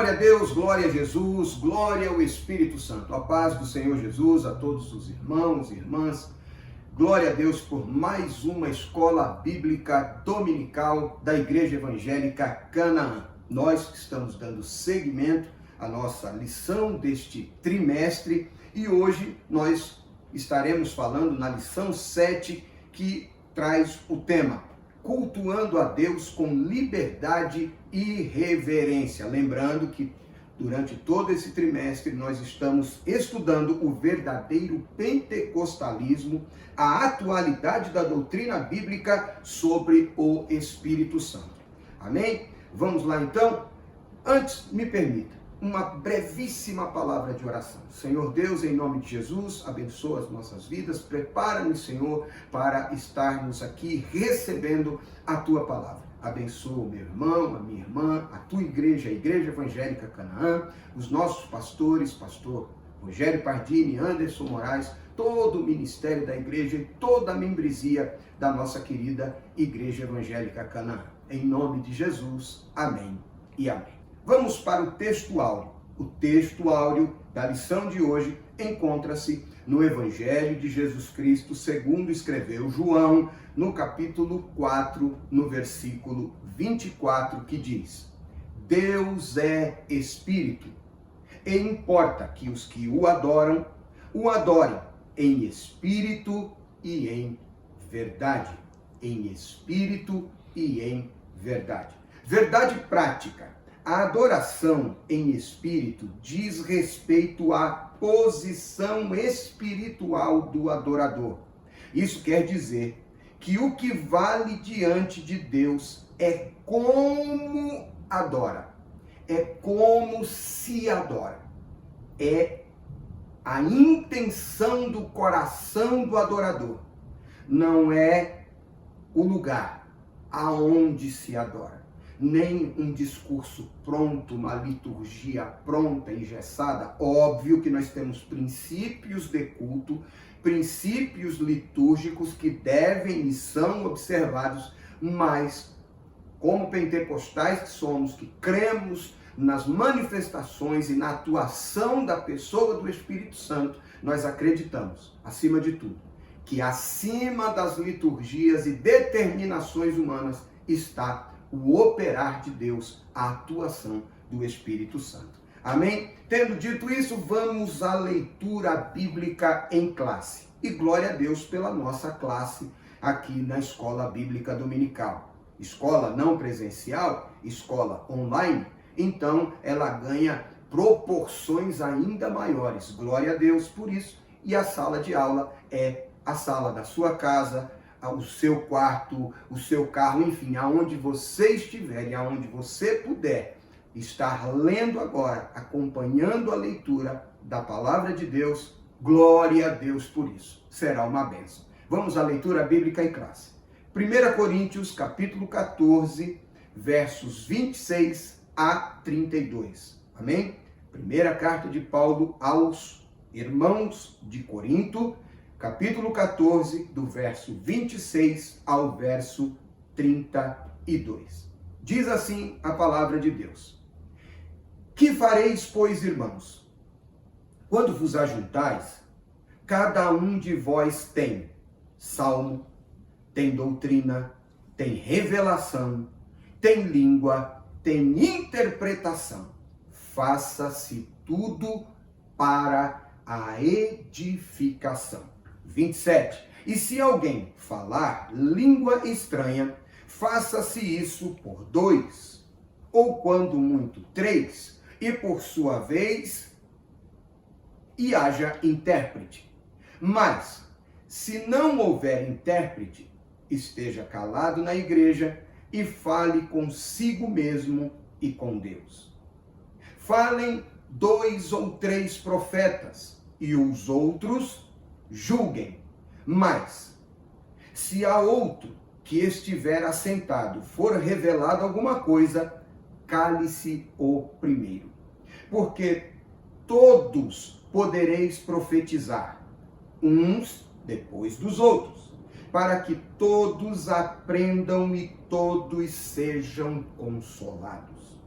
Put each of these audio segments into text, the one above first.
Glória a Deus, glória a Jesus, glória ao Espírito Santo. A paz do Senhor Jesus a todos os irmãos e irmãs. Glória a Deus por mais uma escola bíblica dominical da Igreja Evangélica Canaã. Nós que estamos dando seguimento à nossa lição deste trimestre e hoje nós estaremos falando na lição 7 que traz o tema Cultuando a Deus com liberdade e reverência. Lembrando que durante todo esse trimestre nós estamos estudando o verdadeiro pentecostalismo, a atualidade da doutrina bíblica sobre o Espírito Santo. Amém? Vamos lá então? Antes, me permita uma brevíssima palavra de oração. Senhor Deus, em nome de Jesus, abençoa as nossas vidas, prepara-nos, Senhor, para estarmos aqui recebendo a Tua palavra. Abençoa o meu irmão, a minha irmã, a Tua igreja, a Igreja Evangélica Canaã, os nossos pastores, pastor Rogério Pardini, Anderson Moraes, todo o ministério da igreja e toda a membresia da nossa querida Igreja Evangélica Canaã. Em nome de Jesus, amém e amém. Vamos para o texto áureo. O texto áureo da lição de hoje encontra-se no Evangelho de Jesus Cristo, segundo escreveu João, no capítulo 4, no versículo 24, que diz: Deus é Espírito, e importa que os que o adorem em espírito e em verdade. Em espírito e em verdade. Verdade prática. A adoração em espírito diz respeito à posição espiritual do adorador. Isso quer dizer que o que vale diante de Deus é como adora, é como se adora, é a intenção do coração do adorador, não é o lugar aonde se adora. Nem um discurso pronto, uma liturgia pronta, engessada. Óbvio que nós temos princípios de culto, princípios litúrgicos que devem e são observados, mas como pentecostais que somos, que cremos nas manifestações e na atuação da pessoa do Espírito Santo, nós acreditamos, acima de tudo, que acima das liturgias e determinações humanas está o operar de Deus, a atuação do Espírito Santo. Amém? Tendo dito isso, vamos à leitura bíblica em classe. E glória a Deus pela nossa classe aqui na Escola Bíblica Dominical. Escola não presencial, escola online, então ela ganha proporções ainda maiores. Glória a Deus por isso. E a sala de aula é a sala da sua casa, o seu quarto, o seu carro, enfim, aonde você estiver e aonde você puder estar lendo agora, acompanhando a leitura da palavra de Deus, glória a Deus por isso. Será uma bênção. Vamos à leitura bíblica em classe. 1 Coríntios, capítulo 14, versos 26 a 32. Amém? Primeira carta de Paulo aos irmãos de Corinto, capítulo 14, do verso 26 ao verso 32. Diz assim a palavra de Deus: Que fareis, pois, irmãos? Quando vos ajuntais, cada um de vós tem salmo, tem doutrina, tem revelação, tem língua, tem interpretação. Faça-se tudo para a edificação. 27. E se alguém falar língua estranha, faça-se isso por 2, ou quando muito 3, e por sua vez, e haja intérprete. Mas, se não houver intérprete, esteja calado na igreja e fale consigo mesmo e com Deus. Falem 2 ou 3 profetas, e os outros julguem. Mas, se a outro que estiver assentado for revelado alguma coisa, cale-se o primeiro. Porque todos podereis profetizar, uns depois dos outros, para que todos aprendam e todos sejam consolados.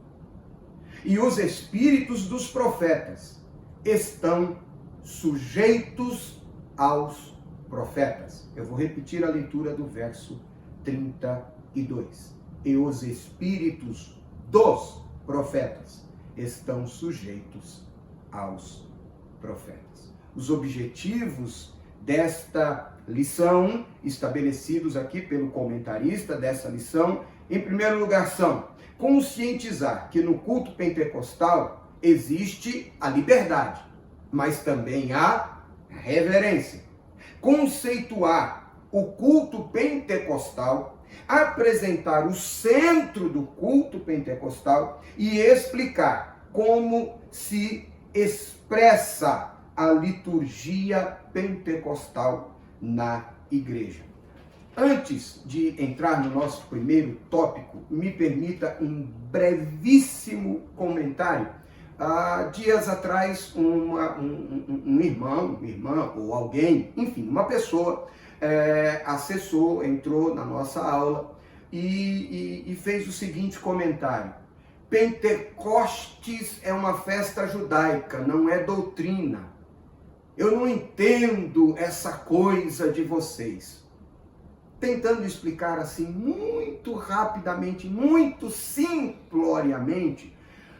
e os espíritos dos profetas estão sujeitos aos profetas. Eu vou repetir a leitura do verso 32. E os espíritos dos profetas estão sujeitos aos profetas. Os objetivos desta lição, estabelecidos aqui pelo comentarista dessa lição, em primeiro lugar são conscientizar que no culto pentecostal existe a liberdade, mas também a reverência. Conceituar o culto pentecostal, apresentar o centro do culto pentecostal e explicar como se expressa a liturgia pentecostal na igreja. Antes de entrar no nosso primeiro tópico, me permita um brevíssimo comentário. Há dias atrás, um irmão, irmã ou alguém, enfim, uma pessoa acessou, entrou na nossa aula e fez o seguinte comentário: Pentecostes é uma festa judaica, não é doutrina. Eu não entendo essa coisa de vocês. Tentando explicar assim muito rapidamente, muito simploriamente,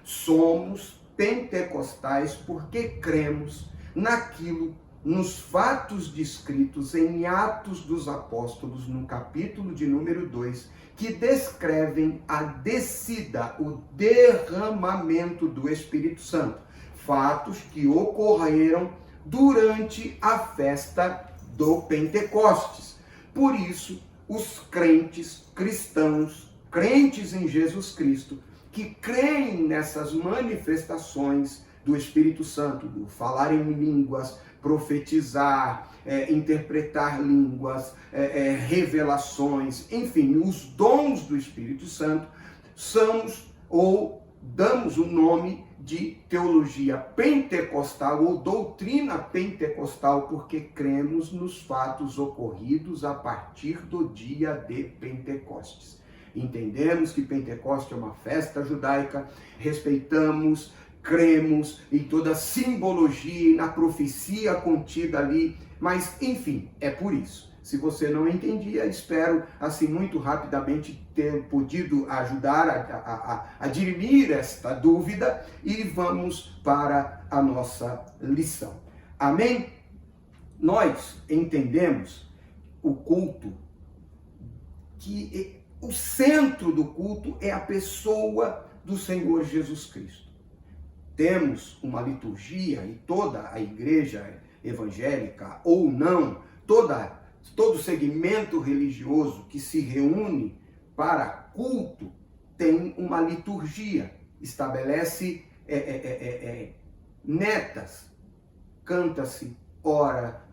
somos pentecostais porque cremos naquilo, nos fatos descritos em Atos dos Apóstolos, no capítulo de número 2, que descrevem a descida, o derramamento do Espírito Santo. Fatos que ocorreram durante a festa do Pentecostes. Por isso, os crentes cristãos, crentes em Jesus Cristo, que creem nessas manifestações do Espírito Santo, do falar em línguas, profetizar, interpretar línguas, revelações, enfim, os dons do Espírito Santo, somos ou damos o nome de teologia pentecostal ou doutrina pentecostal, porque cremos nos fatos ocorridos a partir do dia de Pentecostes. Entendemos que Pentecostes é uma festa judaica, respeitamos, cremos em toda a simbologia e na profecia contida ali, mas enfim, é por isso. Se você não entendia, espero assim muito rapidamente ter podido ajudar a dirimir esta dúvida e vamos para a nossa lição. Amém? Nós entendemos o culto, que o centro do culto é a pessoa do Senhor Jesus Cristo. Temos uma liturgia e toda a igreja evangélica ou não, todo segmento religioso que se reúne para culto tem uma liturgia, estabelece metas, canta-se, ora,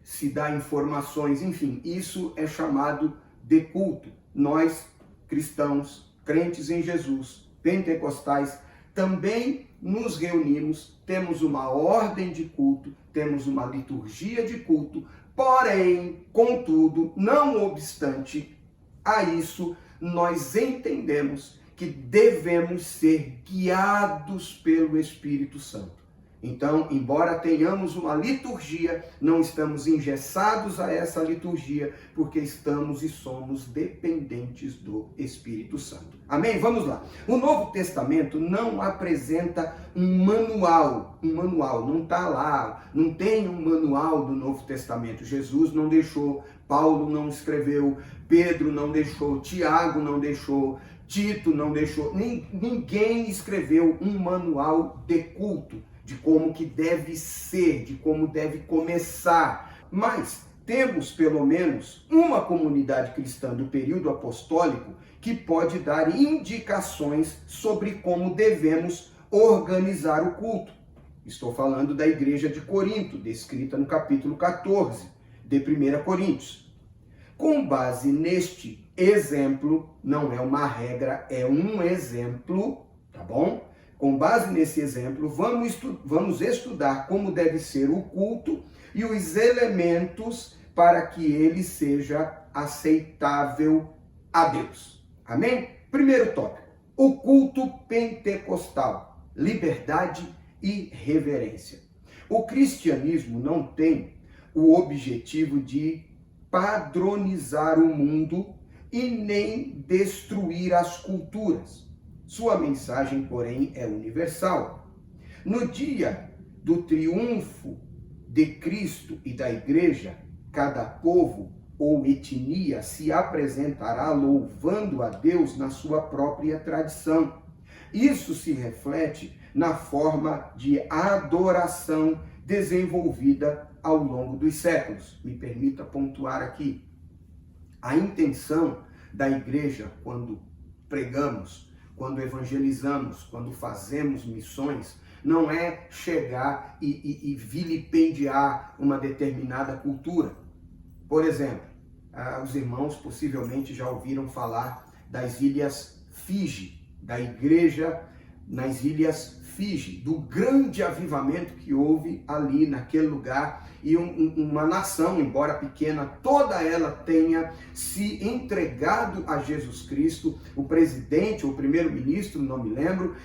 se dá informações, enfim, isso é chamado de culto. Nós, cristãos, crentes em Jesus, pentecostais, também nos reunimos, temos uma ordem de culto, temos uma liturgia de culto, porém, contudo, não obstante a isso, nós entendemos que devemos ser guiados pelo Espírito Santo. Então, embora tenhamos uma liturgia, não estamos engessados a essa liturgia, porque estamos e somos dependentes do Espírito Santo. Amém? Vamos lá. O Novo Testamento não apresenta um manual, não está lá, não tem um manual do Novo Testamento. Jesus não deixou, Paulo não escreveu, Pedro não deixou, Tiago não deixou, Tito não deixou, ninguém escreveu um manual de culto, de como que deve ser, de como deve começar. Mas temos pelo menos uma comunidade cristã do período apostólico que pode dar indicações sobre como devemos organizar o culto. Estou falando da igreja de Corinto, descrita no capítulo 14 de 1 Coríntios. Com base neste exemplo, não é uma regra, é um exemplo, tá bom? Com base nesse exemplo, vamos estudar como deve ser o culto e os elementos para que ele seja aceitável a Deus. Amém? Primeiro tópico. O culto pentecostal, liberdade e reverência. O cristianismo não tem o objetivo de padronizar o mundo e nem destruir as culturas. Sua mensagem, porém, é universal. No dia do triunfo de Cristo e da Igreja, cada povo ou etnia se apresentará louvando a Deus na sua própria tradição. Isso se reflete na forma de adoração desenvolvida ao longo dos séculos. Me permita pontuar aqui. A intenção da igreja, quando pregamos, quando evangelizamos, quando fazemos missões, não é chegar e vilipendiar uma determinada cultura. Por exemplo, os irmãos possivelmente já ouviram falar das Ilhas Fiji, da igreja nas Ilhas Fiji, do grande avivamento que houve ali naquele lugar, e uma nação, embora pequena, toda ela tenha se entregado a Jesus Cristo, o presidente ou o primeiro-ministro, não me lembro,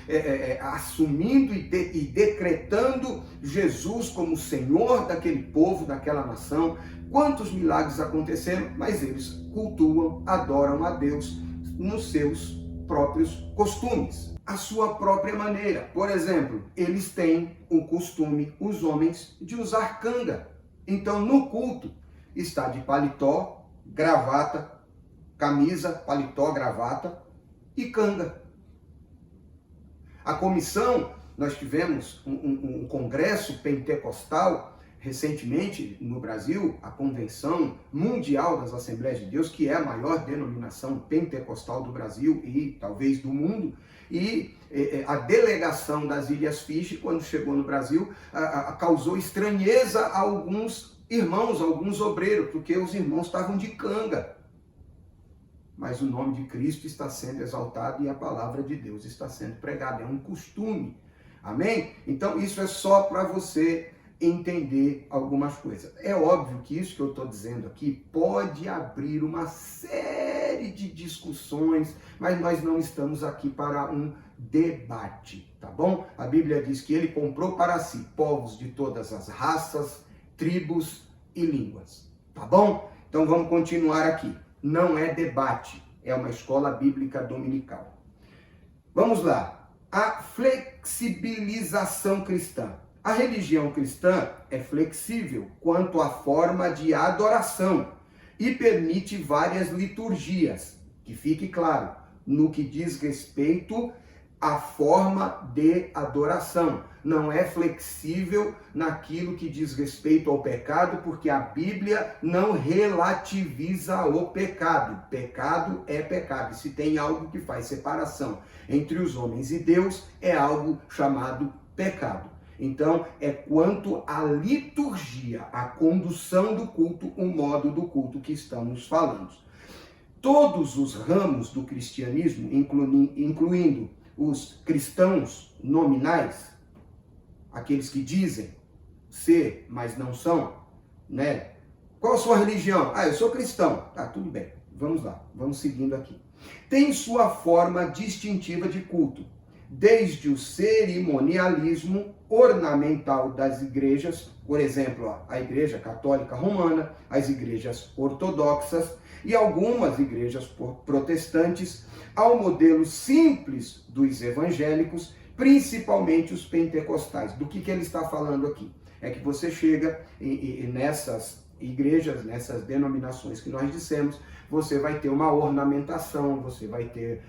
assumindo e decretando Jesus como Senhor daquele povo, daquela nação. Quantos milagres aconteceram, mas eles cultuam, adoram a Deus nos seus próprios costumes, a sua própria maneira. Por exemplo, eles têm o costume, os homens, de usar canga. Então, no culto, está de paletó, gravata, camisa, paletó, gravata e canga. A comissão, nós tivemos um congresso pentecostal recentemente no Brasil, a Convenção Mundial das Assembleias de Deus, que é a maior denominação pentecostal do Brasil e talvez do mundo, e a delegação das Ilhas Fiji, quando chegou no Brasil, causou estranheza a alguns irmãos, a alguns obreiros, porque os irmãos estavam de canga. Mas o nome de Cristo está sendo exaltado e a palavra de Deus está sendo pregada. É um costume. Amém? Então isso é só para você entender algumas coisas. É óbvio que isso que eu estou dizendo aqui pode abrir uma série de discussões, mas nós não estamos aqui para um debate, tá bom? A Bíblia diz que ele comprou para si povos de todas as raças, tribos e línguas, tá bom? Então vamos continuar aqui. Não é debate, é uma escola bíblica dominical. Vamos lá. A flexibilização cristã. A religião cristã é flexível quanto à forma de adoração e permite várias liturgias, que fique claro, no que diz respeito à forma de adoração. Não é flexível naquilo que diz respeito ao pecado, porque a Bíblia não relativiza o pecado. Pecado é pecado. E se tem algo que faz separação entre os homens e Deus, é algo chamado pecado. Então, é quanto à liturgia, a condução do culto, o modo do culto que estamos falando. Todos os ramos do cristianismo, incluindo os cristãos nominais, aqueles que dizem ser, mas não são, né? Qual a sua religião? Eu sou cristão. Tá, tudo bem. Vamos lá, vamos seguindo aqui. Tem sua forma distintiva de culto, desde o cerimonialismo ornamental das igrejas, por exemplo, a Igreja Católica Romana, as igrejas ortodoxas e algumas igrejas protestantes, ao modelo simples dos evangélicos, principalmente os pentecostais. Do que ele está falando aqui? É que você chega nessas igrejas, nessas denominações que nós dissemos, você vai ter uma ornamentação, você vai ter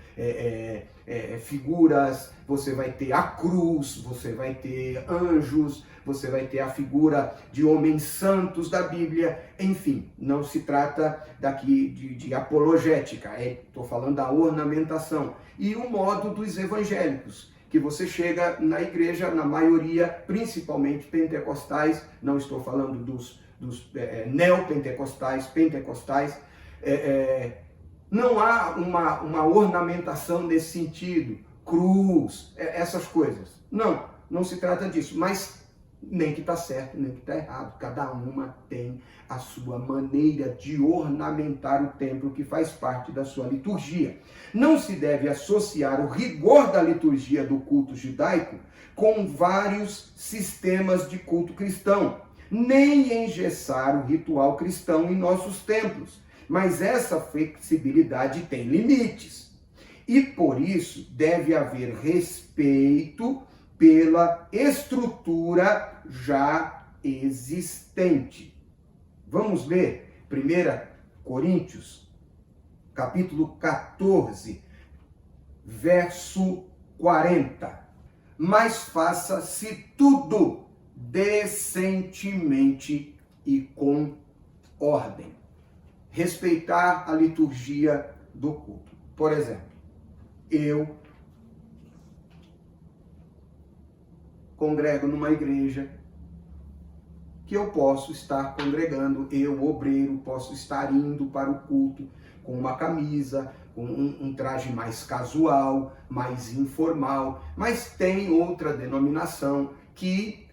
figuras, você vai ter a cruz, você vai ter anjos, você vai ter a figura de homens santos da Bíblia, enfim, não se trata daqui de apologética, estou falando da ornamentação. E o modo dos evangélicos, que você chega na igreja, na maioria, principalmente pentecostais, não estou falando dos neopentecostais, pentecostais, não há uma ornamentação nesse sentido, cruz, essas coisas. Não se trata disso, mas Nem que está certo, nem que está errado. Cada uma tem a sua maneira de ornamentar o templo, que faz parte da sua liturgia. Não se deve associar o rigor da liturgia do culto judaico com vários sistemas de culto cristão, nem engessar o ritual cristão em nossos templos. Mas essa flexibilidade tem limites. E por isso deve haver respeito pela estrutura já existente. Vamos ler 1 Coríntios, capítulo 14, verso 40. Mas faça-se tudo decentemente e com ordem. Respeitar a liturgia do culto. Por exemplo, eu congrego numa igreja que eu posso estar congregando, eu, obreiro, posso estar indo para o culto com uma camisa, com um traje mais casual, mais informal, mas tem outra denominação que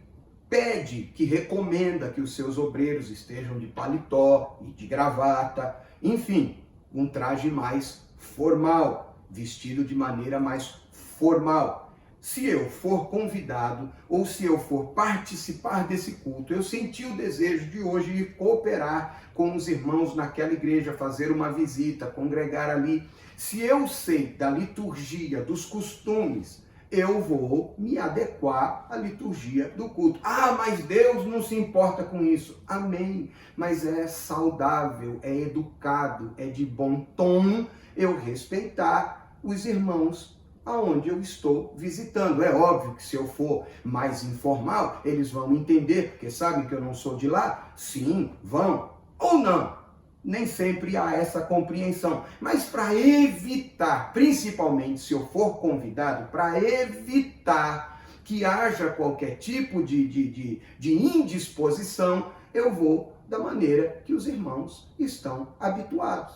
pede, que recomenda que os seus obreiros estejam de paletó e de gravata, enfim, um traje mais formal, vestido de maneira mais formal. Se eu for convidado ou se eu for participar desse culto, eu senti o desejo de hoje ir cooperar com os irmãos naquela igreja, fazer uma visita, congregar ali. Se eu sei da liturgia, dos costumes, eu vou me adequar à liturgia do culto. Ah, mas Deus não se importa com isso. Amém. Mas é saudável, é educado, é de bom tom eu respeitar os irmãos aonde eu estou visitando. É óbvio que se eu for mais informal, eles vão entender, porque sabem que eu não sou de lá. Sim, vão. Ou não. Nem sempre há essa compreensão. Mas para evitar, principalmente se eu for convidado, para evitar que haja qualquer tipo de indisposição, eu vou da maneira que os irmãos estão habituados.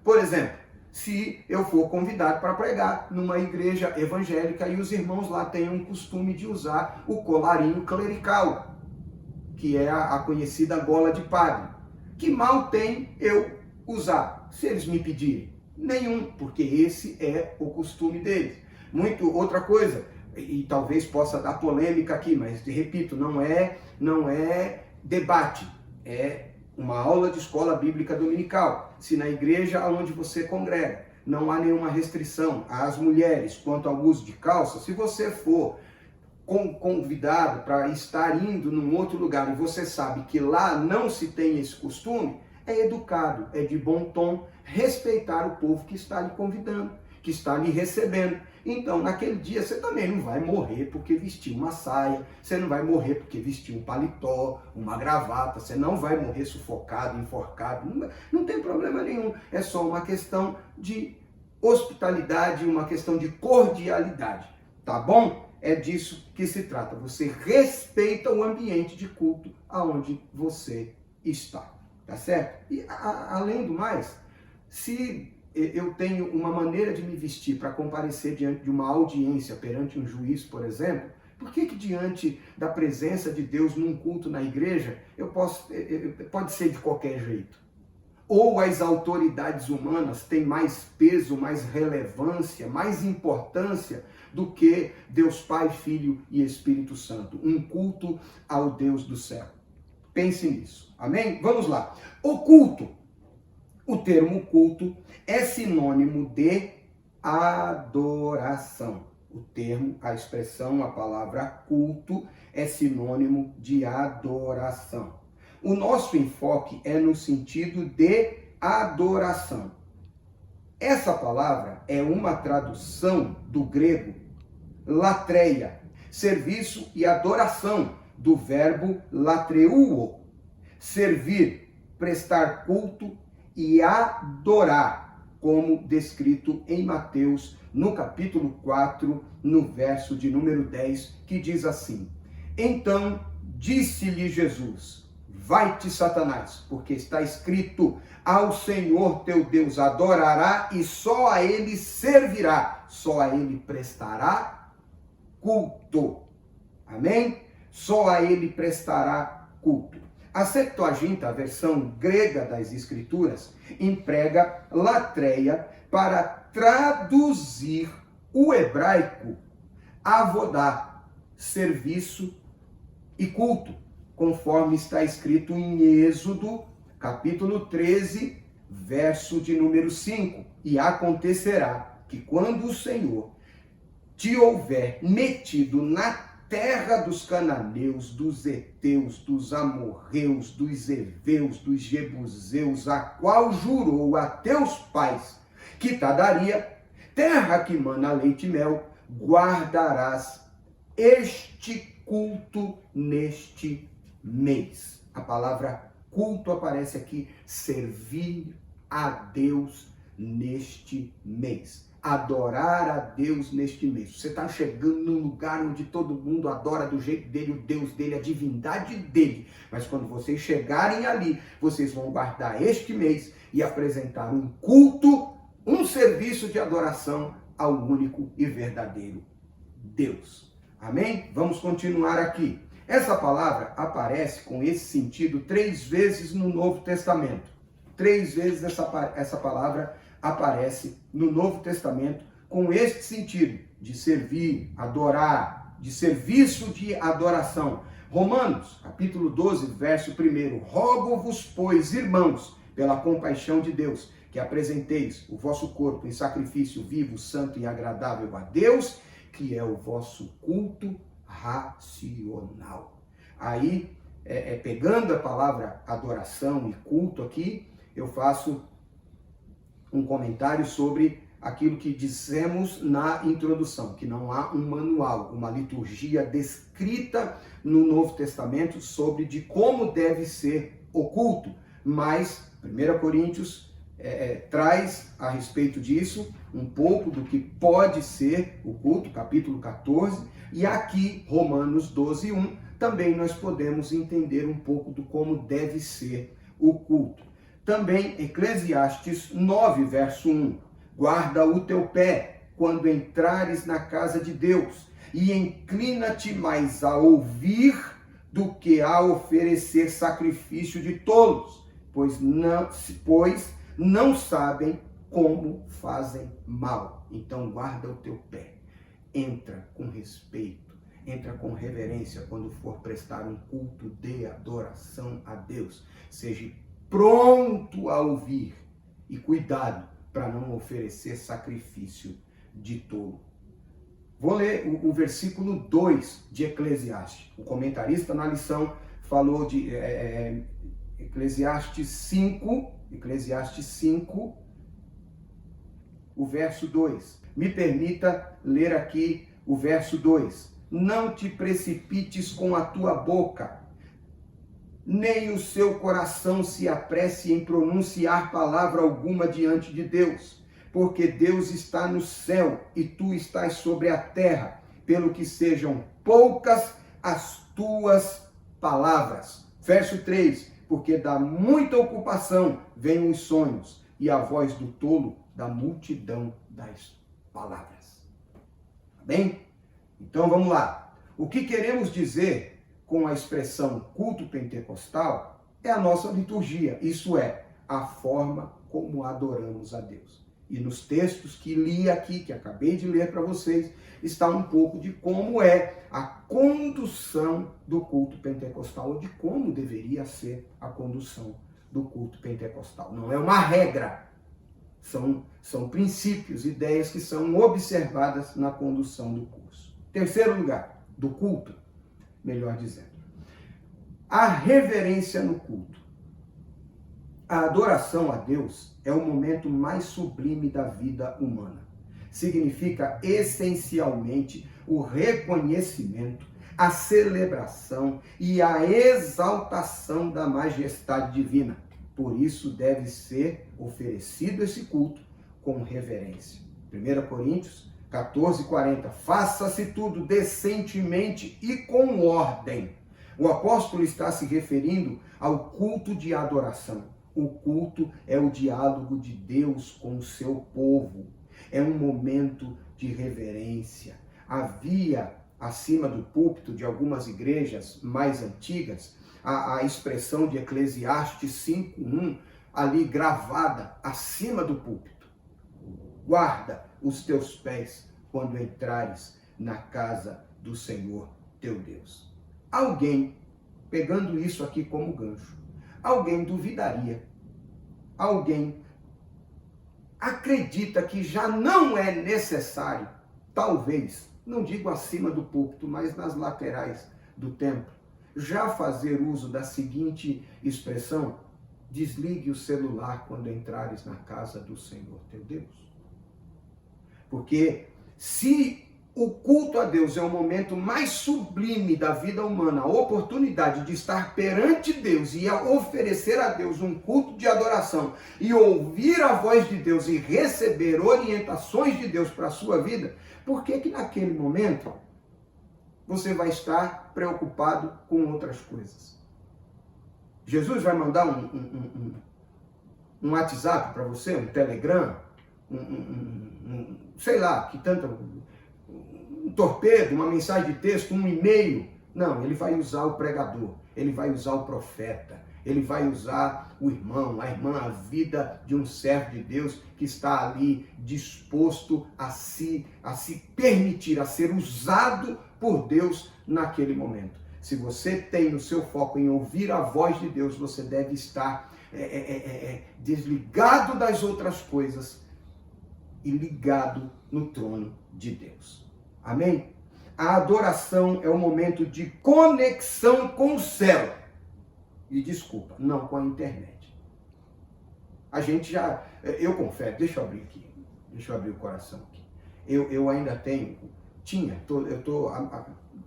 Por exemplo, se eu for convidado para pregar numa igreja evangélica e os irmãos lá têm um costume de usar o colarinho clerical, que é a conhecida gola de padre. Que mal tem eu usar, se eles me pedirem? Nenhum, porque esse é o costume deles. Outra coisa, e talvez possa dar polêmica aqui, mas repito, não é debate, é uma aula de escola bíblica dominical. Se na igreja onde você congrega não há nenhuma restrição às mulheres quanto ao uso de calça, se você for convidado para estar indo num outro lugar e você sabe que lá não se tem esse costume, é educado, é de bom tom respeitar o povo que está lhe convidando, que está lhe recebendo. Então, naquele dia, você também não vai morrer porque vestiu uma saia, você não vai morrer porque vestiu um paletó, uma gravata, você não vai morrer sufocado, enforcado, não tem problema nenhum. É só uma questão de hospitalidade, uma questão de cordialidade, tá bom? É disso que se trata. Você respeita o ambiente de culto aonde você está, tá certo? E além do mais, se eu tenho uma maneira de me vestir para comparecer diante de uma audiência perante um juiz, por exemplo, por que diante da presença de Deus num culto na igreja, pode ser de qualquer jeito? Ou as autoridades humanas têm mais peso, mais relevância, mais importância do que Deus Pai, Filho e Espírito Santo? Um culto ao Deus do céu. Pense nisso. Amém? Vamos lá. O culto. O termo culto é sinônimo de adoração. O termo, a expressão, a palavra culto é sinônimo de adoração. O nosso enfoque é no sentido de adoração. Essa palavra é uma tradução do grego latreia, serviço e adoração, do verbo latreuo, servir, prestar culto e adorar, como descrito em Mateus, no capítulo 4, no verso de número 10, que diz assim: Então disse-lhe Jesus: Vai-te, Satanás, porque está escrito: ao Senhor teu Deus adorará e só a ele servirá, só a ele prestará culto. Amém? só a ele prestará culto. A Septuaginta, a versão grega das Escrituras, emprega latreia para traduzir o hebraico avodá, serviço e culto, conforme está escrito em Êxodo, capítulo 13, verso de número 5. E acontecerá que quando o Senhor te houver metido na terra dos cananeus, dos heteus, dos amorreus, dos heveus, dos jebuseus, a qual jurou a teus pais que te daria, terra que mana leite e mel, guardarás este culto neste mês. A palavra culto aparece aqui, servir a Deus neste mês. Adorar a Deus neste mês. Você está chegando num lugar onde todo mundo adora do jeito dele, o Deus dele, a divindade dele. Mas quando vocês chegarem ali, vocês vão guardar este mês e apresentar um culto, um serviço de adoração ao único e verdadeiro Deus. Amém? Vamos continuar aqui. Essa palavra aparece com esse sentido 3 vezes no Novo Testamento. 3 vezes essa palavra aparece no Novo Testamento com este sentido de servir, adorar, de serviço de adoração. Romanos, capítulo 12, verso 1. Rogo-vos, pois, irmãos, pela compaixão de Deus, que apresenteis o vosso corpo em sacrifício vivo, santo e agradável a Deus, que é o vosso culto racional. Aí, pegando a palavra adoração e culto aqui, eu faço um comentário sobre aquilo que dissemos na introdução, que não há um manual, uma liturgia descrita no Novo Testamento sobre de como deve ser o culto, mas 1 Coríntios traz a respeito disso um pouco do que pode ser o culto, capítulo 14, e aqui Romanos 12, 1, também nós podemos entender um pouco do como deve ser o culto. Também Eclesiastes 9, verso 1, guarda o teu pé quando entrares na casa de Deus, e inclina-te mais a ouvir do que a oferecer sacrifício de tolos, pois não sabem como fazem mal. Então guarda o teu pé, entra com respeito, entra com reverência quando for prestar um culto de adoração a Deus. Seja pronto a ouvir e cuidado para não oferecer sacrifício de tolo. Vou ler o versículo 2 de Eclesiastes. O comentarista na lição falou de Eclesiastes 5, o verso 2. Me permita ler aqui o verso 2. Não te precipites com a tua boca, nem o seu coração se apresse em pronunciar palavra alguma diante de Deus, porque Deus está no céu e tu estás sobre a terra, pelo que sejam poucas as tuas palavras. Verso 3, porque da muita ocupação vêm os sonhos, e a voz do tolo da multidão das palavras. Tá bem? Então vamos lá. O que queremos dizer com a expressão culto pentecostal é a nossa liturgia, isso é, a forma como adoramos a Deus. E nos textos que li aqui, que acabei de ler para vocês, está um pouco de como é a condução do culto pentecostal, ou de como deveria ser a condução do culto pentecostal. Não é uma regra, são princípios, ideias que são observadas na condução do curso. Terceiro lugar, do culto, melhor dizendo, a reverência no culto. A adoração a Deus é o momento mais sublime da vida humana. Significa essencialmente o reconhecimento, a celebração e a exaltação da majestade divina. Por isso deve ser oferecido esse culto com reverência. 1 Coríntios 14:40. Faça-se tudo decentemente e com ordem. O apóstolo está se referindo ao culto de adoração. O culto é o diálogo de Deus com o seu povo. É um momento de reverência. Havia acima do púlpito de algumas igrejas mais antigas, a expressão de Eclesiastes 5:1 ali gravada acima do púlpito. Guarda os teus pés quando entrares na casa do Senhor teu Deus. Alguém, pegando isso aqui como gancho, alguém duvidaria, alguém acredita que já não é necessário, talvez, não digo acima do púlpito, mas nas laterais do templo, já fazer uso da seguinte expressão: desligue o celular quando entrares na casa do Senhor teu Deus. Porque se o culto a Deus é o momento mais sublime da vida humana, a oportunidade de estar perante Deus e oferecer a Deus um culto de adoração e ouvir a voz de Deus e receber orientações de Deus para a sua vida, por que que naquele momento você vai estar preocupado com outras coisas? Jesus vai mandar um WhatsApp para você, um Telegram, sei lá, que tanto, um torpedo, uma mensagem de texto, um e-mail. Não, ele vai usar o pregador, ele vai usar o profeta, ele vai usar o irmão, a irmã, a vida de um servo de Deus que está ali disposto a se permitir, a ser usado por Deus naquele momento. Se você tem o seu foco em ouvir a voz de Deus, você deve estar desligado das outras coisas e ligado no trono de Deus. Amém? A adoração é um momento de conexão com o céu. E desculpa, não com a internet. A gente já, eu confesso, deixa eu abrir aqui, deixa eu abrir o coração aqui. Eu ainda tenho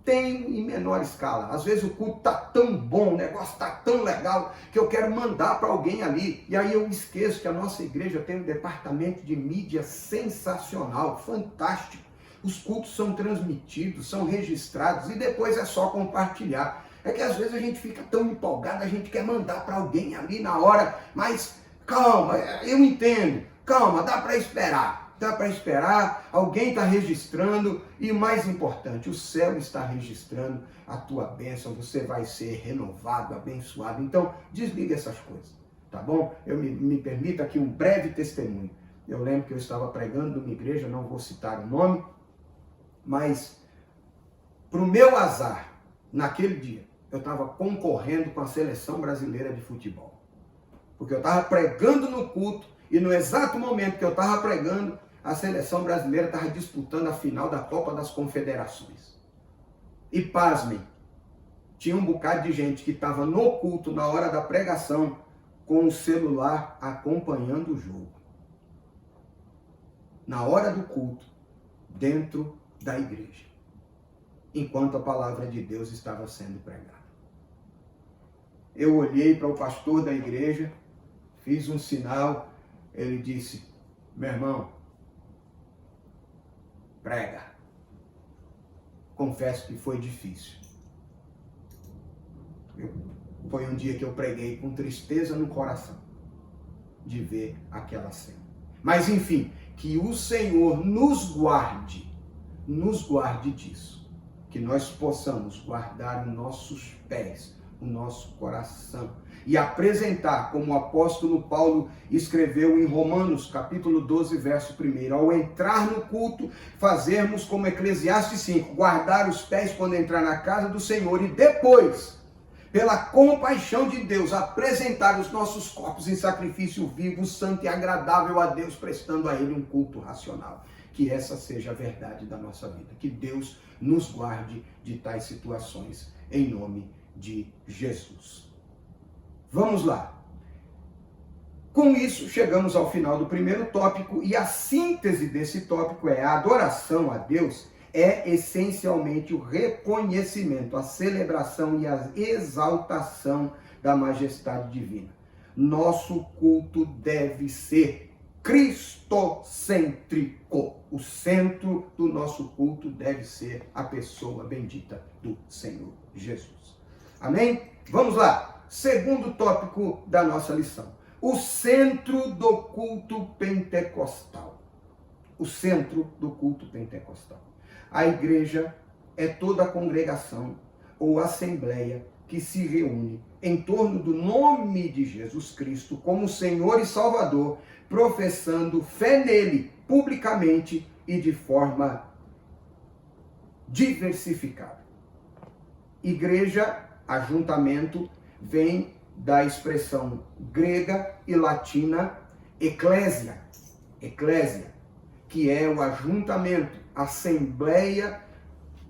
em menor escala. Às vezes o culto tá tão bom, o negócio tá tão legal, que eu quero mandar para alguém ali. E aí eu esqueço que a nossa igreja tem um departamento de mídia sensacional, fantástico. Os cultos são transmitidos, são registrados e depois é só compartilhar. É que às vezes a gente fica tão empolgado, a gente quer mandar para alguém ali na hora, mas calma, eu entendo, calma, dá para esperar, alguém está registrando e o mais importante, o céu está registrando a tua bênção, você vai ser renovado, abençoado. Então, desliga essas coisas, tá bom? Me permita aqui um breve testemunho. Eu lembro que eu estava pregando numa igreja, não vou citar o nome, mas para o meu azar, naquele dia, eu estava concorrendo com a seleção brasileira de futebol. Porque eu estava pregando no culto e no exato momento que eu estava pregando, a seleção brasileira estava disputando a final da Copa das Confederações. E pasmem, tinha um bocado de gente que estava no culto, na hora da pregação, com o celular acompanhando o jogo. Na hora do culto, dentro da igreja, enquanto a palavra de Deus estava sendo pregada. Eu olhei para o pastor da igreja, fiz um sinal, ele disse: meu irmão, prega. Confesso que foi difícil. Foi um dia que eu preguei com tristeza no coração de ver aquela cena. Mas enfim, que o Senhor nos guarde disso. Que nós possamos guardar os nossos pés, o nosso coração e apresentar, como o apóstolo Paulo escreveu em Romanos, capítulo 12, verso 1, ao entrar no culto, fazermos como Eclesiastes 5, guardar os pés quando entrar na casa do Senhor e depois, pela compaixão de Deus, apresentar os nossos corpos em sacrifício vivo, santo e agradável a Deus, prestando a Ele um culto racional. Que essa seja a verdade da nossa vida. Que Deus nos guarde de tais situações, em nome de Jesus. Vamos lá. Com isso, chegamos ao final do primeiro tópico, e a síntese desse tópico é: a adoração a Deus é essencialmente o reconhecimento, a celebração e a exaltação da majestade divina. Nosso culto deve ser cristocêntrico. O centro do nosso culto deve ser a pessoa bendita do Senhor Jesus. Amém? Vamos lá. Segundo tópico da nossa lição. O centro do culto pentecostal. O centro do culto pentecostal. A igreja é toda a congregação ou assembleia que se reúne em torno do nome de Jesus Cristo como Senhor e Salvador, professando fé nele publicamente e de forma diversificada. Igreja, ajuntamento, vem da expressão grega e latina eclésia, que é o ajuntamento, assembleia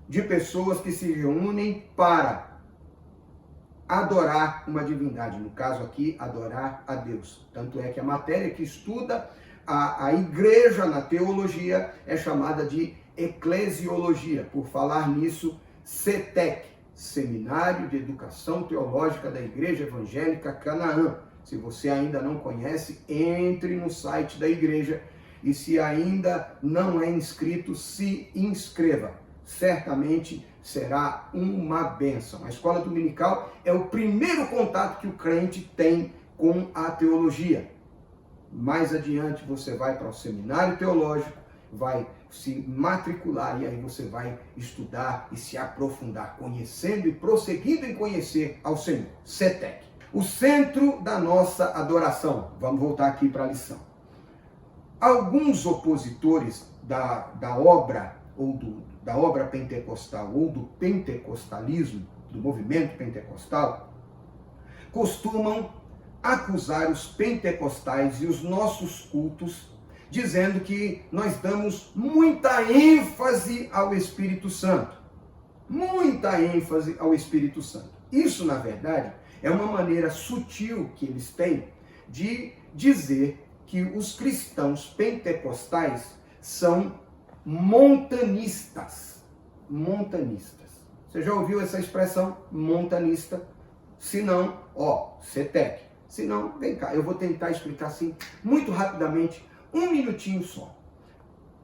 de pessoas que se reúnem para adorar uma divindade, no caso aqui, adorar a Deus. Tanto é que a matéria que estuda a igreja na teologia é chamada de eclesiologia, por falar nisso, CETEC, Seminário de Educação Teológica da Igreja Evangélica Canaã. Se você ainda não conhece, entre no site da igreja e se ainda não é inscrito, se inscreva. Certamente será uma bênção. A escola dominical é o primeiro contato que o crente tem com a teologia. Mais adiante você vai para o seminário teológico, vai se matricular e aí você vai estudar e se aprofundar, conhecendo e prosseguindo em conhecer ao Senhor. CETEC. O centro da nossa adoração. Vamos voltar aqui para a lição. Alguns opositores da obra ou da obra pentecostal ou do pentecostalismo, do movimento pentecostal, costumam acusar os pentecostais e os nossos cultos, dizendo que nós damos muita ênfase ao Espírito Santo. Muita ênfase ao Espírito Santo. Isso, na verdade, é uma maneira sutil que eles têm de dizer que os cristãos pentecostais são montanistas. Montanistas. Você já ouviu essa expressão, montanista? Se não, CETEC. Se não, vem cá, eu vou tentar explicar assim, muito rapidamente, um minutinho só.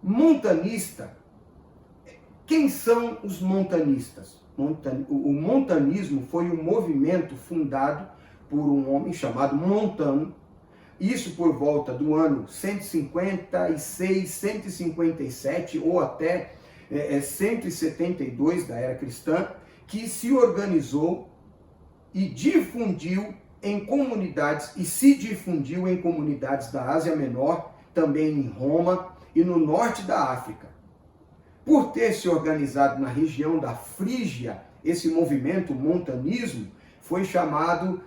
Montanista, quem são os montanistas? O montanismo foi um movimento fundado por um homem chamado Montano, isso por volta do ano 156, 157 ou até 172 da era cristã, que se organizou e difundiu em comunidades, e se difundiu em comunidades da Ásia Menor, também em Roma e no norte da África. Por ter se organizado na região da Frígia, esse movimento, o montanismo, foi chamado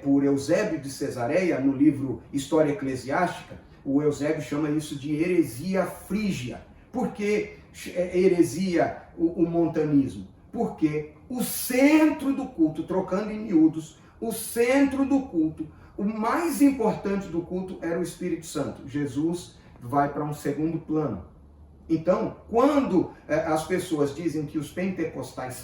por Eusébio de Cesareia, no livro História Eclesiástica, o Eusébio chama isso de heresia frígia. Por que heresia o montanismo? Porque o centro do culto, trocando em miúdos, o centro do culto, o mais importante do culto era o Espírito Santo. Jesus vai para um segundo plano. Então, quando as pessoas dizem que os pentecostais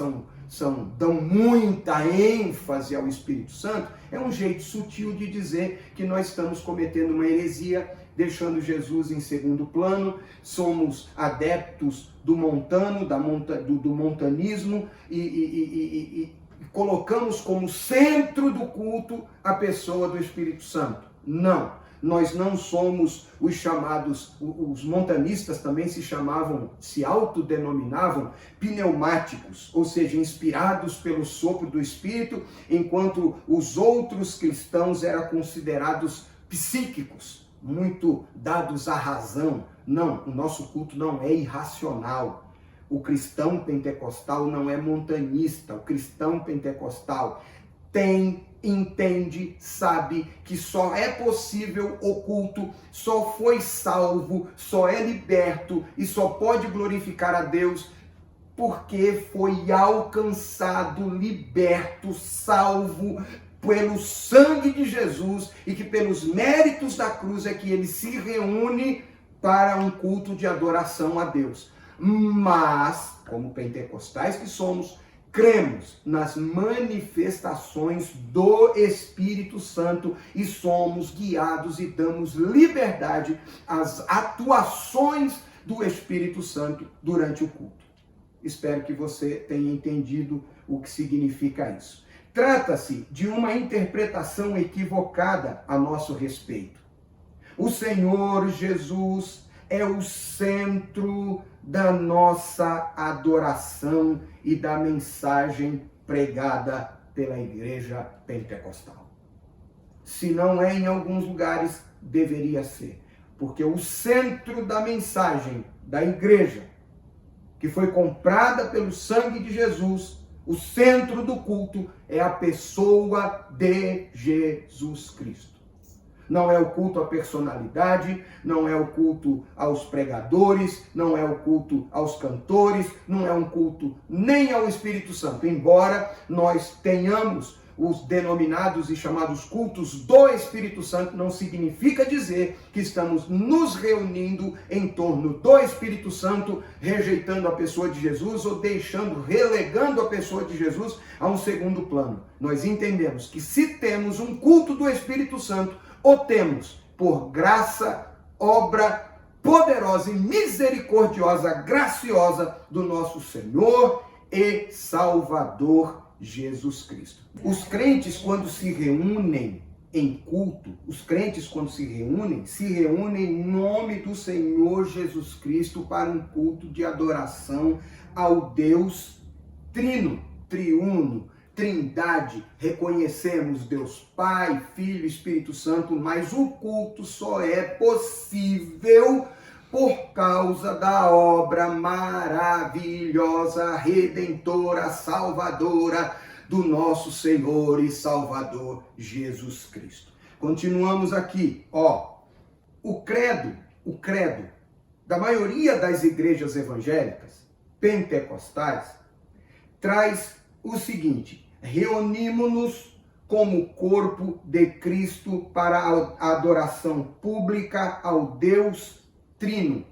dão muita ênfase ao Espírito Santo, é um jeito sutil de dizer que nós estamos cometendo uma heresia, deixando Jesus em segundo plano, somos adeptos do montano, do montanismo e colocamos como centro do culto a pessoa do Espírito Santo. Não. Nós não somos os chamados, os montanistas também se autodenominavam pneumáticos, ou seja, inspirados pelo sopro do Espírito, enquanto os outros cristãos eram considerados psíquicos, muito dados à razão. Não, o nosso culto não é irracional. O cristão pentecostal não é montanista, o cristão pentecostal entende, sabe que só é possível o culto, só foi salvo, só é liberto e só pode glorificar a Deus porque foi alcançado, liberto, salvo pelo sangue de Jesus e que pelos méritos da cruz é que ele se reúne para um culto de adoração a Deus. Mas, como pentecostais que somos, cremos nas manifestações do Espírito Santo e somos guiados e damos liberdade às atuações do Espírito Santo durante o culto. Espero que você tenha entendido o que significa isso. Trata-se de uma interpretação equivocada a nosso respeito. O Senhor Jesus é o centro da nossa adoração e da mensagem pregada pela igreja pentecostal. Se não é em alguns lugares, deveria ser. Porque o centro da mensagem da igreja, que foi comprada pelo sangue de Jesus, o centro do culto é a pessoa de Jesus Cristo. Não é o culto à personalidade, não é o culto aos pregadores, não é o culto aos cantores, não é um culto nem ao Espírito Santo. Embora nós tenhamos os denominados e chamados cultos do Espírito Santo, não significa dizer que estamos nos reunindo em torno do Espírito Santo, rejeitando a pessoa de Jesus ou relegando a pessoa de Jesus a um segundo plano. Nós entendemos que se temos um culto do Espírito Santo, o temos por graça, obra poderosa e misericordiosa, graciosa do nosso Senhor e Salvador Jesus Cristo. Os crentes, quando se reúnem em culto, se reúnem em nome do Senhor Jesus Cristo para um culto de adoração ao Deus Trino, Triuno, Trindade. Reconhecemos Deus Pai, Filho e Espírito Santo, mas o culto só é possível por causa da obra maravilhosa, redentora, salvadora do nosso Senhor e Salvador Jesus Cristo. Continuamos aqui, o credo da maioria das igrejas evangélicas pentecostais traz o seguinte: reunimos-nos como corpo de Cristo para a adoração pública ao Deus Trino.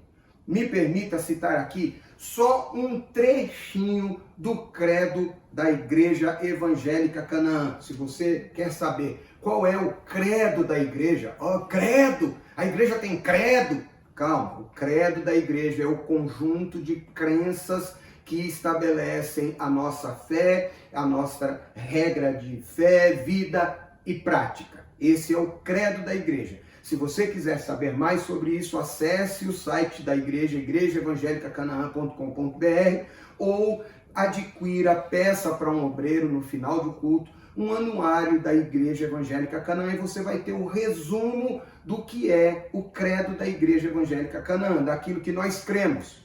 Me permita citar aqui só um trechinho do credo da Igreja Evangélica Canaã. Se você quer saber qual é o credo da igreja, credo! A igreja tem credo? Calma, o credo da igreja é o conjunto de crenças que estabelecem a nossa fé, a nossa regra de fé, vida e prática. Esse é o credo da igreja. Se você quiser saber mais sobre isso, acesse o site da igreja, igrejaevangélicacanaã.com.br, ou adquira, peça para um obreiro no final do culto, um anuário da Igreja Evangélica Canaã, e você vai ter o resumo do que é o credo da Igreja Evangélica Canaã, daquilo que nós cremos.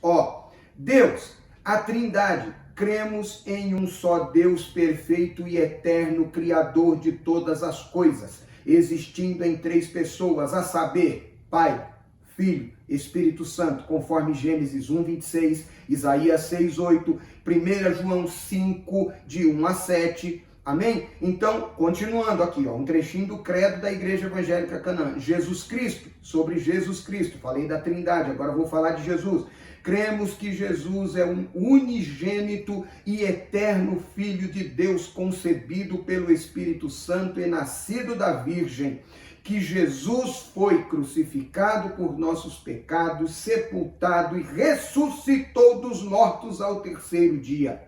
Deus, a Trindade, cremos em um só Deus perfeito e eterno, Criador de todas as coisas, existindo em três pessoas, a saber, Pai, Filho, Espírito Santo, conforme Gênesis 1:26, Isaías 6:8, 1 João 5, de 1 a 7, amém? Então, continuando aqui, um trechinho do credo da Igreja Evangélica Canaã. Jesus Cristo, sobre Jesus Cristo, falei da Trindade, agora vou falar de Jesus. Cremos que Jesus é um unigênito e eterno Filho de Deus, concebido pelo Espírito Santo e nascido da Virgem, que Jesus foi crucificado por nossos pecados, sepultado e ressuscitou dos mortos ao terceiro dia.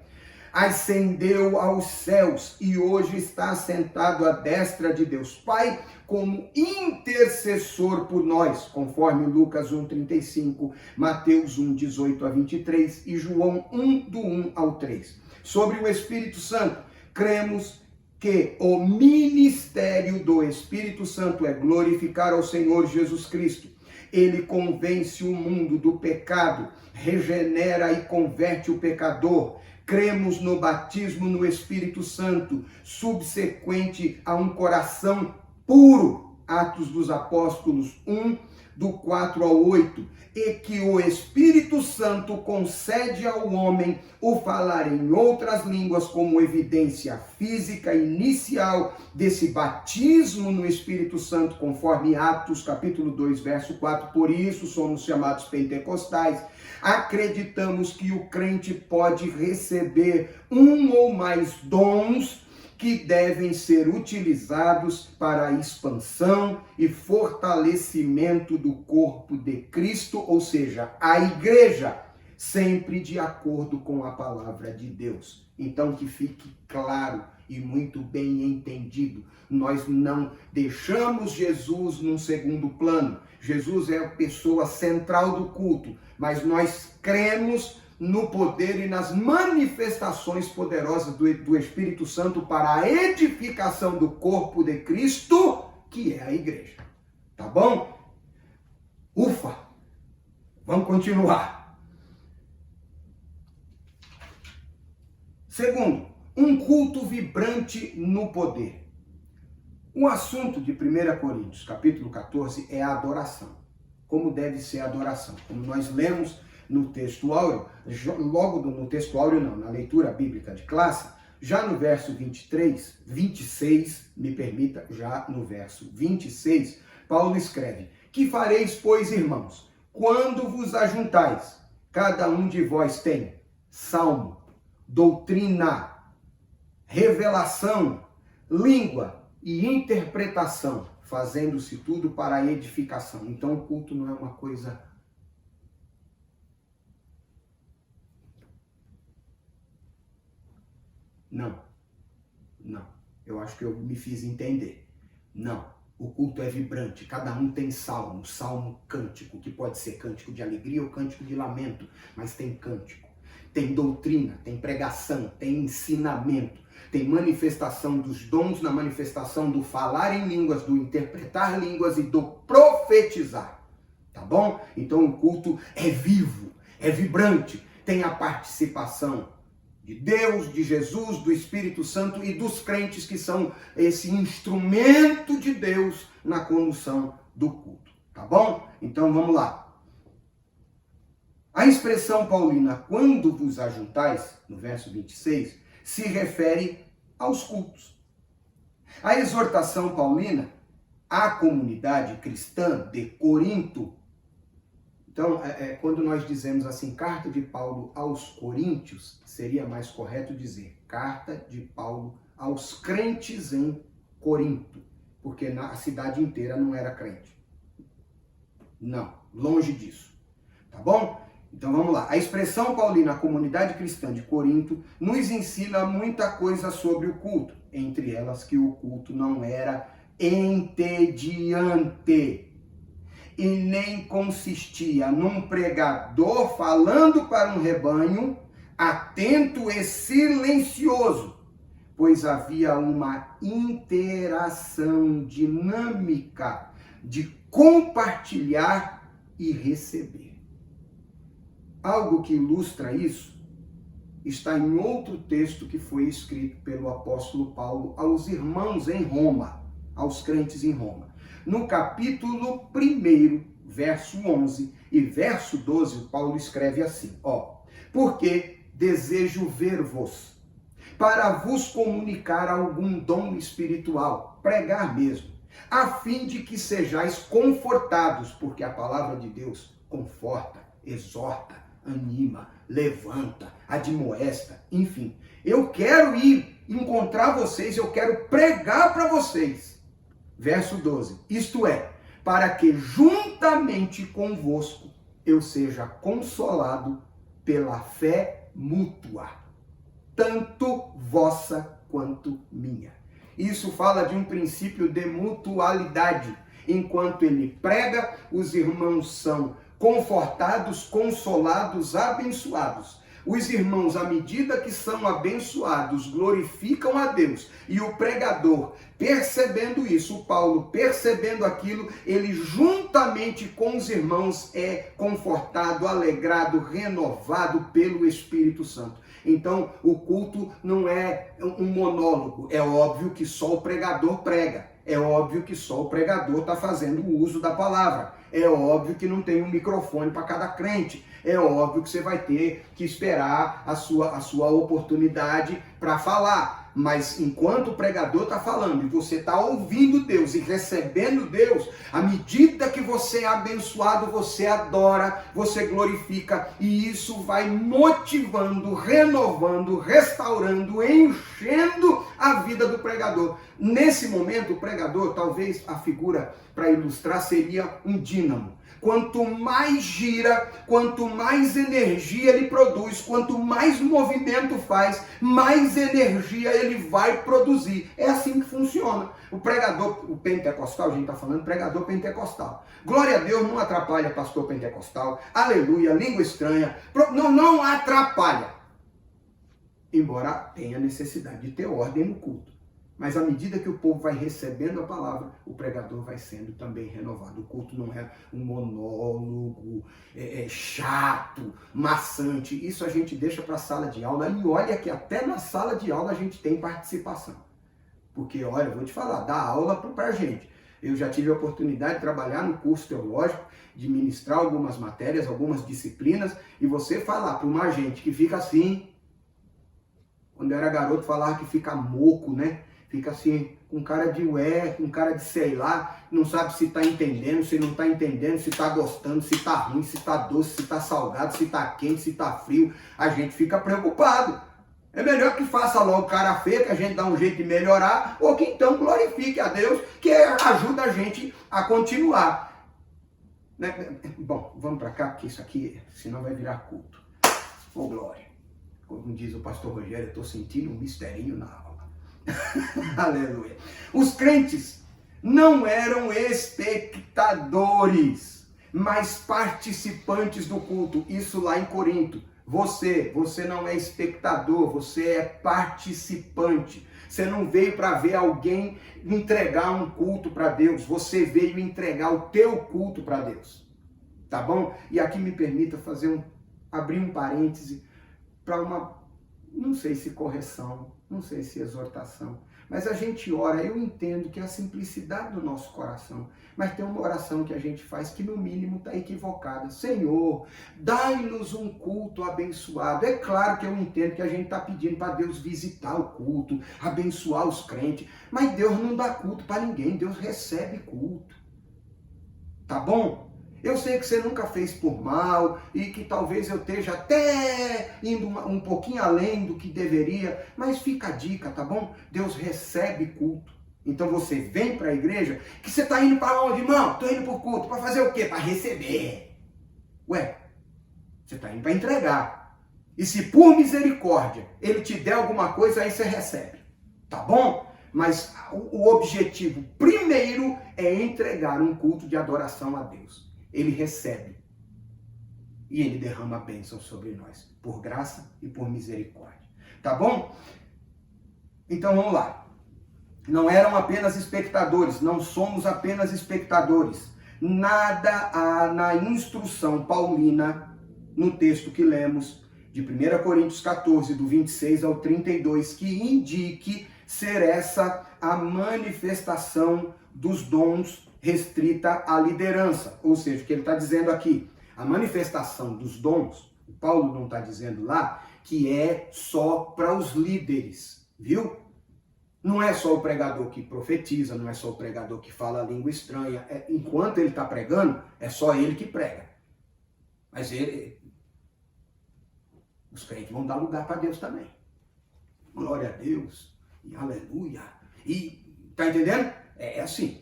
Ascendeu aos céus e hoje está assentado à destra de Deus Pai como intercessor por nós, conforme Lucas 1:35, Mateus 1:18 a 23 e João 1, do 1 ao 3. Sobre o Espírito Santo, cremos que o ministério do Espírito Santo é glorificar ao Senhor Jesus Cristo. Ele convence o mundo do pecado, regenera e converte o pecador. Cremos no batismo no Espírito Santo, subsequente a um coração puro, Atos dos Apóstolos 1, do 4 ao 8, e que o Espírito Santo concede ao homem o falar em outras línguas como evidência física inicial desse batismo no Espírito Santo, conforme Atos capítulo 2, verso 4. Por isso somos chamados pentecostais. Acreditamos que o crente pode receber um ou mais dons que devem ser utilizados para a expansão e fortalecimento do corpo de Cristo, ou seja, a igreja, sempre de acordo com a palavra de Deus. Então que fique claro e muito bem entendido. Nós não deixamos Jesus num segundo plano. Jesus é a pessoa central do culto, mas nós cremos no poder e nas manifestações poderosas do Espírito Santo para a edificação do corpo de Cristo, que é a igreja. Tá bom? Ufa! Vamos continuar. Segundo, um culto vibrante no poder. O assunto de 1 Coríntios, capítulo 14, é a adoração. Como deve ser a adoração? Como nós lemos no texto áureo, logo no texto áureo não, na leitura bíblica de classe, já no verso 26, me permita, já no verso 26, Paulo escreve: que fareis, pois, irmãos, quando vos ajuntais? Cada um de vós tem salmo, doutrina, revelação, língua e interpretação, fazendo-se tudo para a edificação. Então o culto não é uma coisa... Não. Eu acho que eu me fiz entender. Não. O culto é vibrante. Cada um tem salmo, cântico, que pode ser cântico de alegria ou cântico de lamento, mas tem cântico. Tem doutrina, tem pregação, tem ensinamento, tem manifestação dos dons, na manifestação do falar em línguas, do interpretar línguas e do profetizar. Tá bom? Então o culto é vivo, é vibrante, tem a participação de Deus, de Jesus, do Espírito Santo e dos crentes que são esse instrumento de Deus na condução do culto. Tá bom? Então vamos lá. A expressão paulina, quando vos ajuntais, no verso 26, se refere aos cultos. A exortação paulina à comunidade cristã de Corinto, então, quando nós dizemos assim, carta de Paulo aos Coríntios, seria mais correto dizer carta de Paulo aos crentes em Corinto, porque a cidade inteira não era crente. Não, longe disso. Tá bom? Então vamos lá. A expressão paulina, a comunidade cristã de Corinto, nos ensina muita coisa sobre o culto. Entre elas que o culto não era entediante e nem consistia num pregador falando para um rebanho, atento e silencioso, pois havia uma interação dinâmica de compartilhar e receber. Algo que ilustra isso está em outro texto que foi escrito pelo apóstolo Paulo aos irmãos em Roma, aos crentes em Roma. No capítulo 1, verso 11 e verso 12, Paulo escreve assim, porque desejo ver-vos, para vos comunicar algum dom espiritual, pregar mesmo, a fim de que sejais confortados, porque a palavra de Deus conforta, exorta, anima, levanta, admoesta, enfim. Eu quero ir encontrar vocês, eu quero pregar para vocês. Verso 12, isto é, para que juntamente convosco eu seja consolado pela fé mútua, tanto vossa quanto minha. Isso fala de um princípio de mutualidade. Enquanto ele prega, os irmãos são confortados, consolados, abençoados. Os irmãos, à medida que são abençoados, glorificam a Deus. E o pregador, percebendo isso, o Paulo percebendo aquilo, ele juntamente com os irmãos é confortado, alegrado, renovado pelo Espírito Santo. Então, o culto não é um monólogo. É óbvio que só o pregador prega. É óbvio que só o pregador está fazendo o uso da palavra. É óbvio que não tem um microfone para cada crente. É óbvio que você vai ter que esperar a sua oportunidade para falar. Mas enquanto o pregador está falando e você está ouvindo Deus e recebendo Deus, à medida que você é abençoado, você adora, você glorifica, e isso vai motivando, renovando, restaurando, enchendo a vida do pregador. Nesse momento, o pregador, talvez a figura para ilustrar seria um dínamo. Quanto mais gira, quanto mais energia ele produz, quanto mais movimento faz, mais energia ele vai produzir. É assim que funciona. O pregador, o pentecostal, a gente está falando pregador pentecostal. Glória a Deus, não atrapalha pastor pentecostal. Aleluia, língua estranha. Não atrapalha. Embora tenha necessidade de ter ordem no culto. Mas à medida que o povo vai recebendo a palavra, o pregador vai sendo também renovado. O culto não é um monólogo chato, maçante. Isso a gente deixa para a sala de aula. E olha que até na sala de aula a gente tem participação. Porque, olha, eu vou te falar, dá aula para a gente. Eu já tive a oportunidade de trabalhar no curso teológico, de ministrar algumas matérias, algumas disciplinas, e você falar para uma gente que fica assim, quando eu era garoto, falava que fica moco, né? Fica assim, com cara de ué, com cara de sei lá, não sabe se está entendendo, se não está entendendo, se está gostando, se está ruim, se está doce, se está salgado, se está quente, se está frio. A gente fica preocupado. É melhor que faça logo cara feia, que a gente dá um jeito de melhorar, ou que então glorifique a Deus, que ajuda a gente a continuar. Né? Bom, vamos para cá, porque isso aqui, senão vai virar culto. Ô glória. Como diz o pastor Rogério, eu estou sentindo um misterinho na alma. Aleluia. Os crentes não eram espectadores, mas participantes do culto. Isso lá em Corinto. Você não é espectador, você é participante. Você não veio para ver alguém entregar um culto para Deus. Você veio entregar o teu culto para Deus. Tá bom? E aqui me permita abrir um parêntese para uma, não sei se correção, não sei se exortação, mas a gente ora, eu entendo que é a simplicidade do nosso coração, mas tem uma oração que a gente faz que no mínimo está equivocada. Senhor, dai-nos um culto abençoado. É claro que eu entendo que a gente está pedindo para Deus visitar o culto, abençoar os crentes, mas Deus não dá culto para ninguém, Deus recebe culto. Tá bom? Eu sei que você nunca fez por mal e que talvez eu esteja até indo um pouquinho além do que deveria, mas fica a dica, tá bom? Deus recebe culto. Então você vem para a igreja, que você está indo para onde, irmão? Estou indo para o culto, para fazer o quê? Para receber. Ué, você está indo para entregar. E se por misericórdia ele te der alguma coisa, aí você recebe. Tá bom? Mas o objetivo primeiro é entregar um culto de adoração a Deus. Ele recebe e ele derrama a bênção sobre nós, por graça e por misericórdia. Tá bom? Então vamos lá. Não eram apenas espectadores, não somos apenas espectadores. Nada há na instrução paulina, no texto que lemos, de 1 Coríntios 14, do 26 ao 32, que indique ser essa a manifestação dos dons restrita à liderança. Ou seja, o que ele está dizendo aqui, a manifestação dos dons, o Paulo não está dizendo lá, que é só para os líderes, viu? Não é só o pregador que profetiza, não é só o pregador que fala a língua estranha. Enquanto ele está pregando, é só ele que prega. Mas os crentes vão dar lugar para Deus também. Glória a Deus, e aleluia. E, tá entendendo? É assim.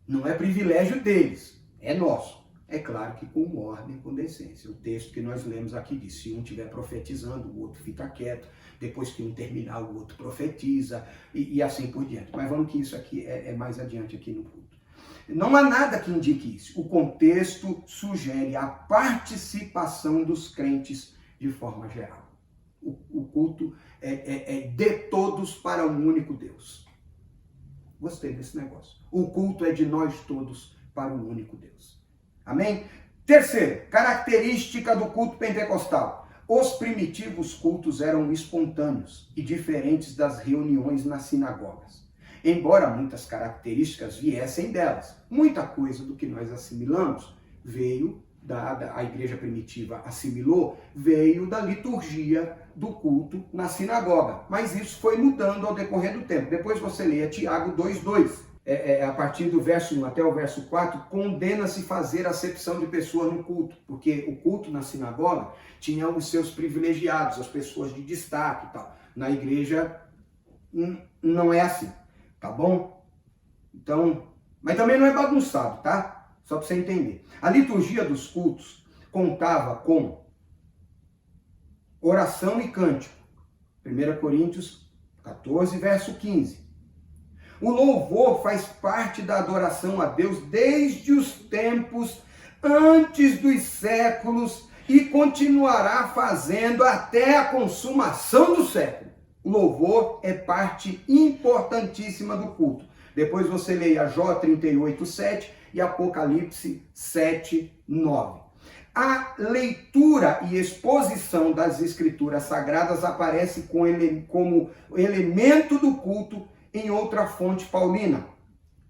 Não é privilégio deles, é nosso. É claro que com ordem, com decência. O texto que nós lemos aqui diz, se um estiver profetizando, o outro fica quieto. Depois que um terminar, o outro profetiza. E assim por diante. Mas vamos que isso aqui é mais adiante aqui no culto. Não há nada que indique isso. O contexto sugere a participação dos crentes de forma geral. O culto é de todos para um único Deus. Gostei desse negócio. O culto é de nós todos para um único Deus. Amém? Terceiro, característica do culto pentecostal. Os primitivos cultos eram espontâneos e diferentes das reuniões nas sinagogas. Embora muitas características viessem delas, muita coisa do que nós assimilamos veio a igreja primitiva assimilou, veio da liturgia do culto na sinagoga. Mas isso foi mudando ao decorrer do tempo. Depois você leia Tiago 2:2. A partir do verso 1 até o verso 4, condena-se fazer acepção de pessoas no culto, porque o culto na sinagoga tinha os seus privilegiados, as pessoas de destaque e tal. Na igreja não é assim, tá bom? Então, mas também não é bagunçado, tá? Só para você entender. A liturgia dos cultos contava com oração e cântico. 1 Coríntios 14, verso 15. O louvor faz parte da adoração a Deus desde os tempos antes dos séculos e continuará fazendo até a consumação do século. O louvor é parte importantíssima do culto. Depois você leia Jó 38, 7 e Apocalipse 7, 9. A leitura e exposição das escrituras sagradas aparece como elemento do culto em outra fonte paulina.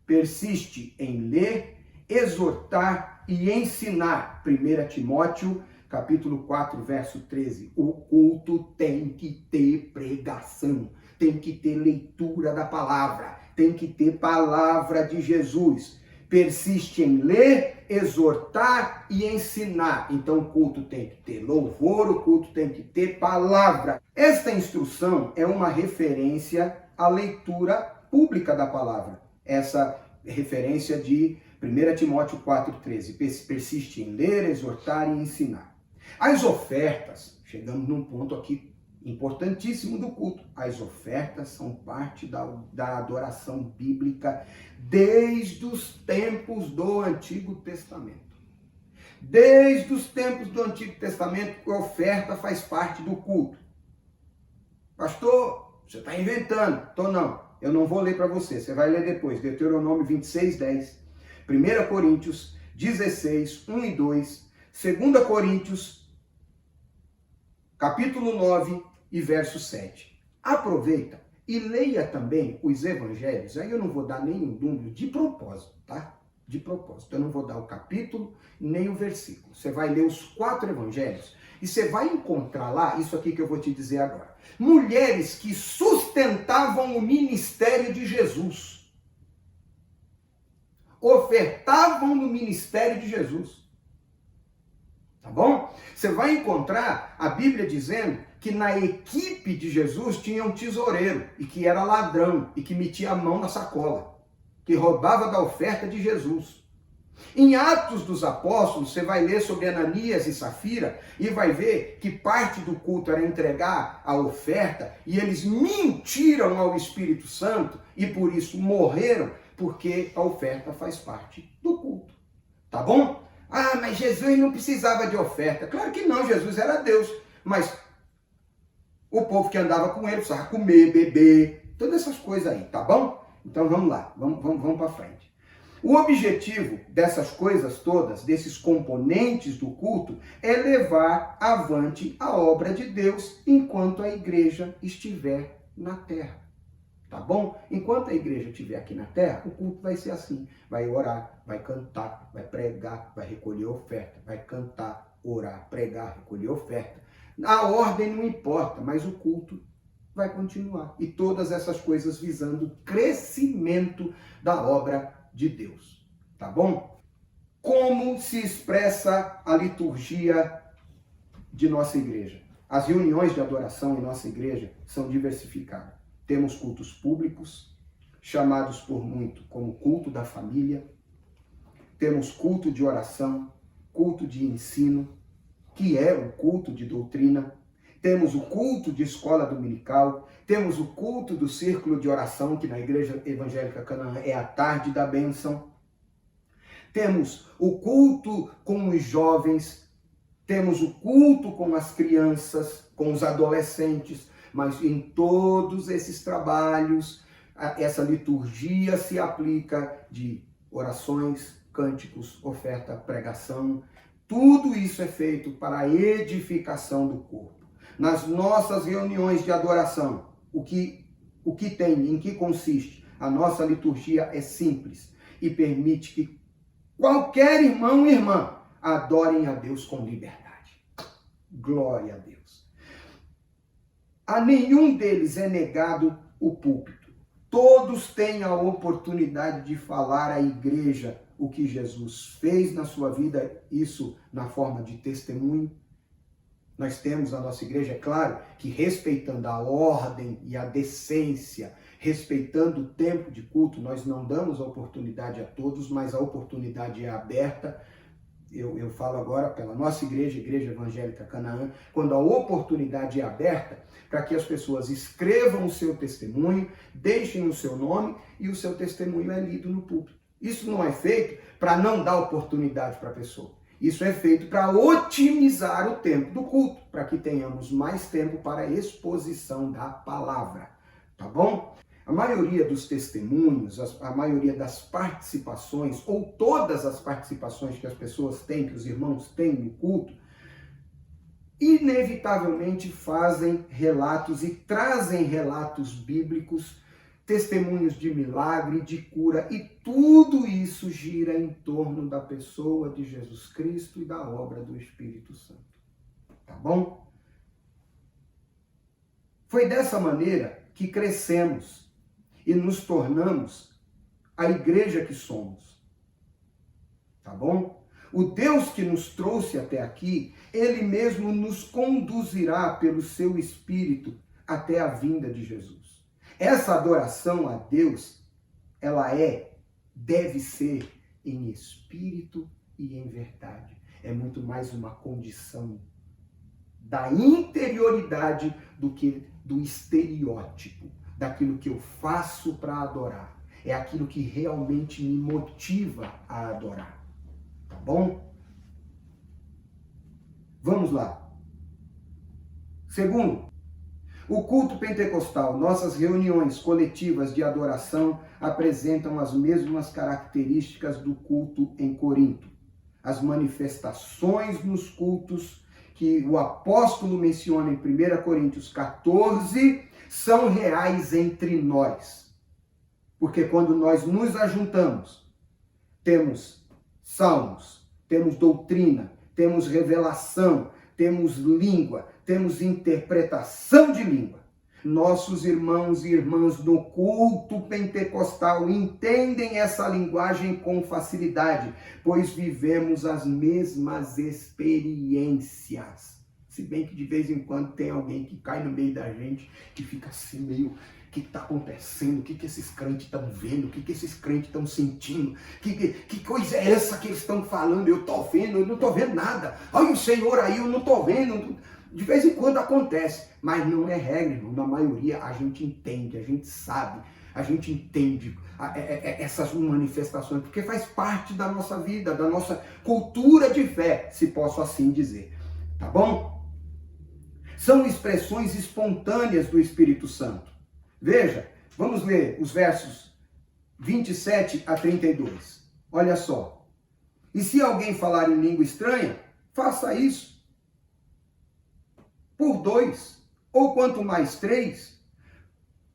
Persiste em ler, exortar e ensinar. 1 Timóteo, capítulo 4, verso 13. O culto tem que ter pregação, tem que ter leitura da palavra, tem que ter palavra de Jesus. Persiste em ler, exortar e ensinar. Então o culto tem que ter louvor, o culto tem que ter palavra. Esta instrução é uma referência à leitura pública da palavra. Essa referência de 1 Timóteo 4,13. Persiste em ler, exortar e ensinar. As ofertas, chegamos num ponto aqui importantíssimo do culto. As ofertas são parte da adoração bíblica desde os tempos do Antigo Testamento. Desde os tempos do Antigo Testamento, a oferta faz parte do culto. Pastor, você está inventando. Tô não. Eu não vou ler para você. Você vai ler depois. Deuteronômio 26, 10. 1 Coríntios 16, 1 e 2. 2 Coríntios, capítulo 9 e verso 7. Aproveita e leia também os evangelhos. Aí eu não vou dar nenhum número de propósito, tá? De propósito. Eu não vou dar o capítulo nem o versículo. Você vai ler os 4 evangelhos e você vai encontrar lá, isso aqui que eu vou te dizer agora. Mulheres que sustentavam o ministério de Jesus. Ofertavam no ministério de Jesus. Tá bom? Você vai encontrar a Bíblia dizendo que na equipe de Jesus tinha um tesoureiro e que era ladrão e que metia a mão na sacola, que roubava da oferta de Jesus. Em Atos dos Apóstolos, você vai ler sobre Ananias e Safira e vai ver que parte do culto era entregar a oferta e eles mentiram ao Espírito Santo e por isso morreram, porque a oferta faz parte do culto. Tá bom? Ah, mas Jesus não precisava de oferta. Claro que não, Jesus era Deus. Mas o povo que andava com ele precisava comer, beber, todas essas coisas aí, tá bom? Então vamos lá, vamos para frente. O objetivo dessas coisas todas, desses componentes do culto, é levar avante a obra de Deus enquanto a igreja estiver na terra. Tá bom? Enquanto a igreja estiver aqui na terra, o culto vai ser assim. Vai orar, vai cantar, vai pregar, vai recolher oferta. Vai cantar, orar, pregar, recolher oferta. A ordem não importa, mas o culto vai continuar. E todas essas coisas visando o crescimento da obra de Deus. Tá bom? Como se expressa a liturgia de nossa igreja? As reuniões de adoração em nossa igreja são diversificadas. Temos cultos públicos, chamados por muito como culto da família. Temos culto de oração, culto de ensino, que é o culto de doutrina. Temos o culto de escola dominical. Temos o culto do círculo de oração, que na Igreja Evangélica Canaã é a tarde da bênção. Temos o culto com os jovens. Temos o culto com as crianças, com os adolescentes. Mas em todos esses trabalhos, essa liturgia se aplica de orações, cânticos, oferta, pregação. Tudo isso é feito para a edificação do corpo. Nas nossas reuniões de adoração, o que tem, em que consiste? A nossa liturgia é simples e permite que qualquer irmão e irmã adorem a Deus com liberdade. Glória a Deus. A nenhum deles é negado o púlpito. Todos têm a oportunidade de falar à igreja o que Jesus fez na sua vida, isso na forma de testemunho. Nós temos na nossa igreja, é claro, que respeitando a ordem e a decência, respeitando o tempo de culto, nós não damos a oportunidade a todos, mas a oportunidade é aberta. Eu falo agora pela nossa igreja, Igreja Evangélica Canaã, quando a oportunidade é aberta para que as pessoas escrevam o seu testemunho, deixem o seu nome e o seu testemunho é lido no púlpito. Isso não é feito para não dar oportunidade para a pessoa. Isso é feito para otimizar o tempo do culto, para que tenhamos mais tempo para a exposição da palavra. Tá bom? A maioria dos testemunhos, a maioria das participações, ou todas as participações que as pessoas têm, que os irmãos têm no culto, inevitavelmente fazem relatos e trazem relatos bíblicos, testemunhos de milagre, de cura, e tudo isso gira em torno da pessoa de Jesus Cristo e da obra do Espírito Santo. Tá bom? Foi dessa maneira que crescemos e nos tornamos a igreja que somos. Tá bom? O Deus que nos trouxe até aqui, Ele mesmo nos conduzirá pelo seu Espírito até a vinda de Jesus. Essa adoração a Deus, ela deve ser em espírito e em verdade. É muito mais uma condição da interioridade do que do estereótipo, daquilo que eu faço para adorar. É aquilo que realmente me motiva a adorar. Tá bom? Vamos lá. Segundo, o culto pentecostal, nossas reuniões coletivas de adoração apresentam as mesmas características do culto em Corinto. As manifestações nos cultos que o apóstolo menciona em 1 Coríntios 14 são reais entre nós. Porque quando nós nos ajuntamos, temos salmos, temos doutrina, temos revelação, temos língua, temos interpretação de língua. Nossos irmãos e irmãs no culto pentecostal entendem essa linguagem com facilidade, pois vivemos as mesmas experiências. Se bem que de vez em quando tem alguém que cai no meio da gente, que fica assim meio... O que está acontecendo? O que esses crentes estão vendo? O que esses crentes estão sentindo? Que coisa é essa que eles estão falando? Eu estou vendo, eu não estou vendo nada. Olha o Senhor aí, eu não estou vendo. De vez em quando acontece, mas não é regra, irmão. Na maioria a gente entende, a gente sabe, a gente entende essas manifestações, porque faz parte da nossa vida, da nossa cultura de fé, se posso assim dizer. Tá bom? São expressões espontâneas do Espírito Santo. Veja, vamos ler os versos 27 a 32. Olha só. E se alguém falar em língua estranha, faça isso por 2, ou quanto mais 3,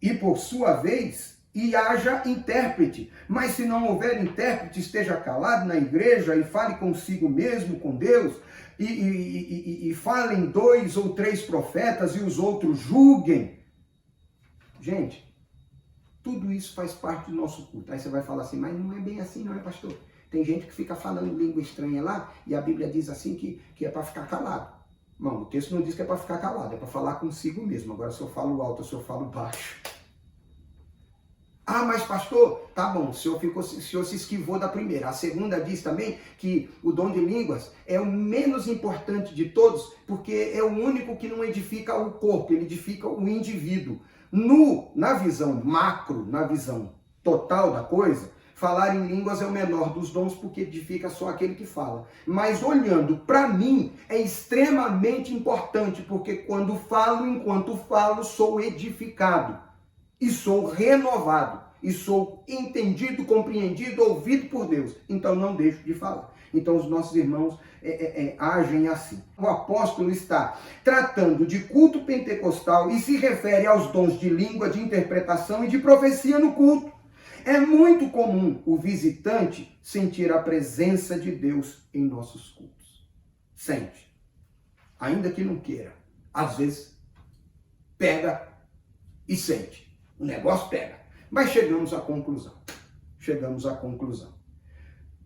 e por sua vez, e haja intérprete. Mas se não houver intérprete, esteja calado na igreja e fale consigo mesmo, com Deus, e falem 2 ou 3 profetas e os outros julguem. Gente, tudo isso faz parte do nosso culto. Aí você vai falar assim, mas não é bem assim, não é, pastor? Tem gente que fica falando língua estranha lá e a Bíblia diz assim que é para ficar calado. Não, o texto não diz que é para ficar calado, é para falar consigo mesmo. Agora, se eu falo alto, se eu falo baixo. Ah, mas pastor, tá bom, o senhor se esquivou da primeira. A segunda diz também que o dom de línguas é o menos importante de todos, porque é o único que não edifica o corpo, ele edifica o indivíduo. Na visão macro, na visão total da coisa, falar em línguas é o menor dos dons, porque edifica só aquele que fala. Mas olhando para mim, é extremamente importante, porque quando falo, enquanto falo, sou edificado. E sou renovado. E sou entendido, compreendido, ouvido por Deus. Então não deixo de falar. Então os nossos irmãos agem assim. O apóstolo está tratando de culto pentecostal e se refere aos dons de língua, de interpretação e de profecia no culto. É muito comum o visitante sentir a presença de Deus em nossos cultos. Sente. Ainda que não queira. Às vezes, pega e sente. O negócio pega. Mas chegamos à conclusão.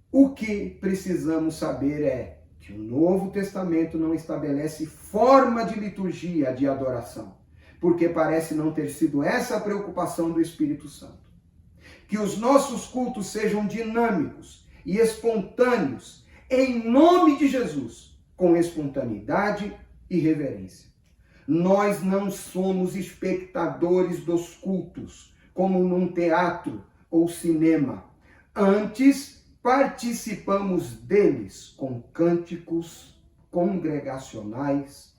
O que precisamos saber é que o Novo Testamento não estabelece forma de liturgia de adoração, porque parece não ter sido essa a preocupação do Espírito Santo. Que os nossos cultos sejam dinâmicos e espontâneos, em nome de Jesus, com espontaneidade e reverência. Nós não somos espectadores dos cultos, como num teatro ou cinema. Antes, participamos deles com cânticos congregacionais,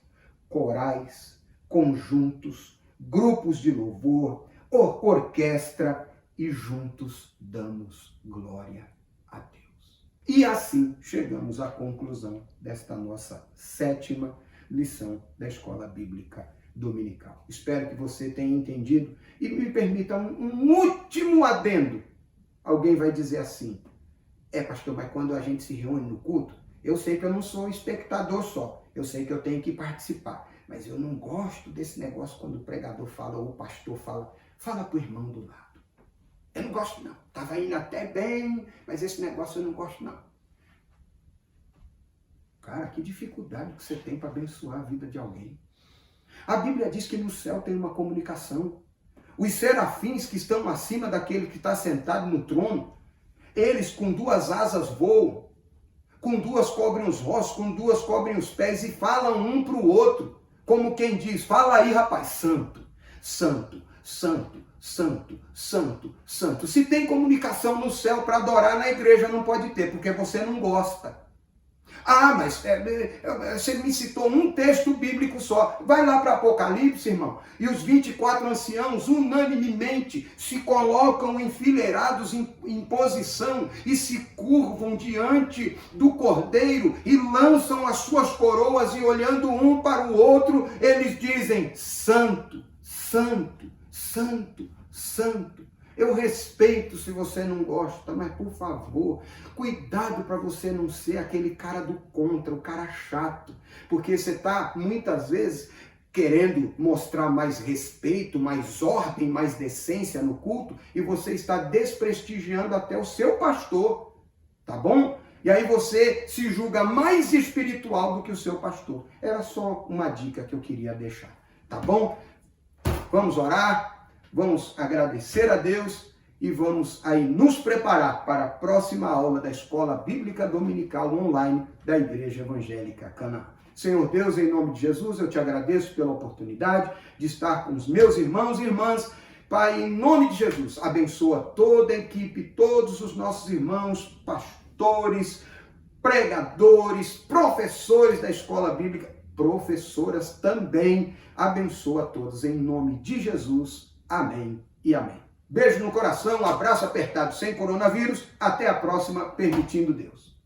corais, conjuntos, grupos de louvor, orquestra, e juntos damos glória a Deus. E assim chegamos à conclusão desta nossa 7ª lição da Escola Bíblica Dominical. Espero que você tenha entendido e me permita um último adendo. Alguém vai dizer assim: pastor, mas quando a gente se reúne no culto, eu sei que eu não sou espectador só, eu sei que eu tenho que participar, mas eu não gosto desse negócio quando o pregador fala ou o pastor fala para o irmão do lado. Eu não gosto não, estava indo até bem, mas esse negócio eu não gosto não. Cara, que dificuldade que você tem para abençoar a vida de alguém. A Bíblia diz que no céu tem uma comunicação. Os serafins que estão acima daquele que está sentado no trono, eles com 2 asas voam, com 2 cobrem os rostos, com 2 cobrem os pés e falam um para o outro, como quem diz: fala aí, rapaz, santo, santo, santo, santo, santo, santo. Se tem comunicação no céu para adorar na igreja, não pode ter, porque você não gosta. Ah, mas você me citou um texto bíblico só. Vai lá para Apocalipse, irmão. E os 24 anciãos unanimemente se colocam enfileirados em posição e se curvam diante do Cordeiro e lançam as suas coroas e olhando um para o outro, eles dizem: santo, santo, santo, santo. Eu respeito se você não gosta, mas por favor, cuidado para você não ser aquele cara do contra, o cara chato, porque você está muitas vezes querendo mostrar mais respeito, mais ordem, mais decência no culto, e você está desprestigiando até o seu pastor, tá bom? E aí você se julga mais espiritual do que o seu pastor. Era só uma dica que eu queria deixar, tá bom? Vamos orar. Vamos agradecer a Deus e vamos aí nos preparar para a próxima aula da Escola Bíblica Dominical Online da Igreja Evangélica Canaã. Senhor Deus, em nome de Jesus, eu te agradeço pela oportunidade de estar com os meus irmãos e irmãs. Pai, em nome de Jesus, abençoa toda a equipe, todos os nossos irmãos, pastores, pregadores, professores da Escola Bíblica, professoras também. Abençoa a todos em nome de Jesus. Amém e amém. Beijo no coração, um abraço apertado sem coronavírus. Até a próxima, permitindo Deus.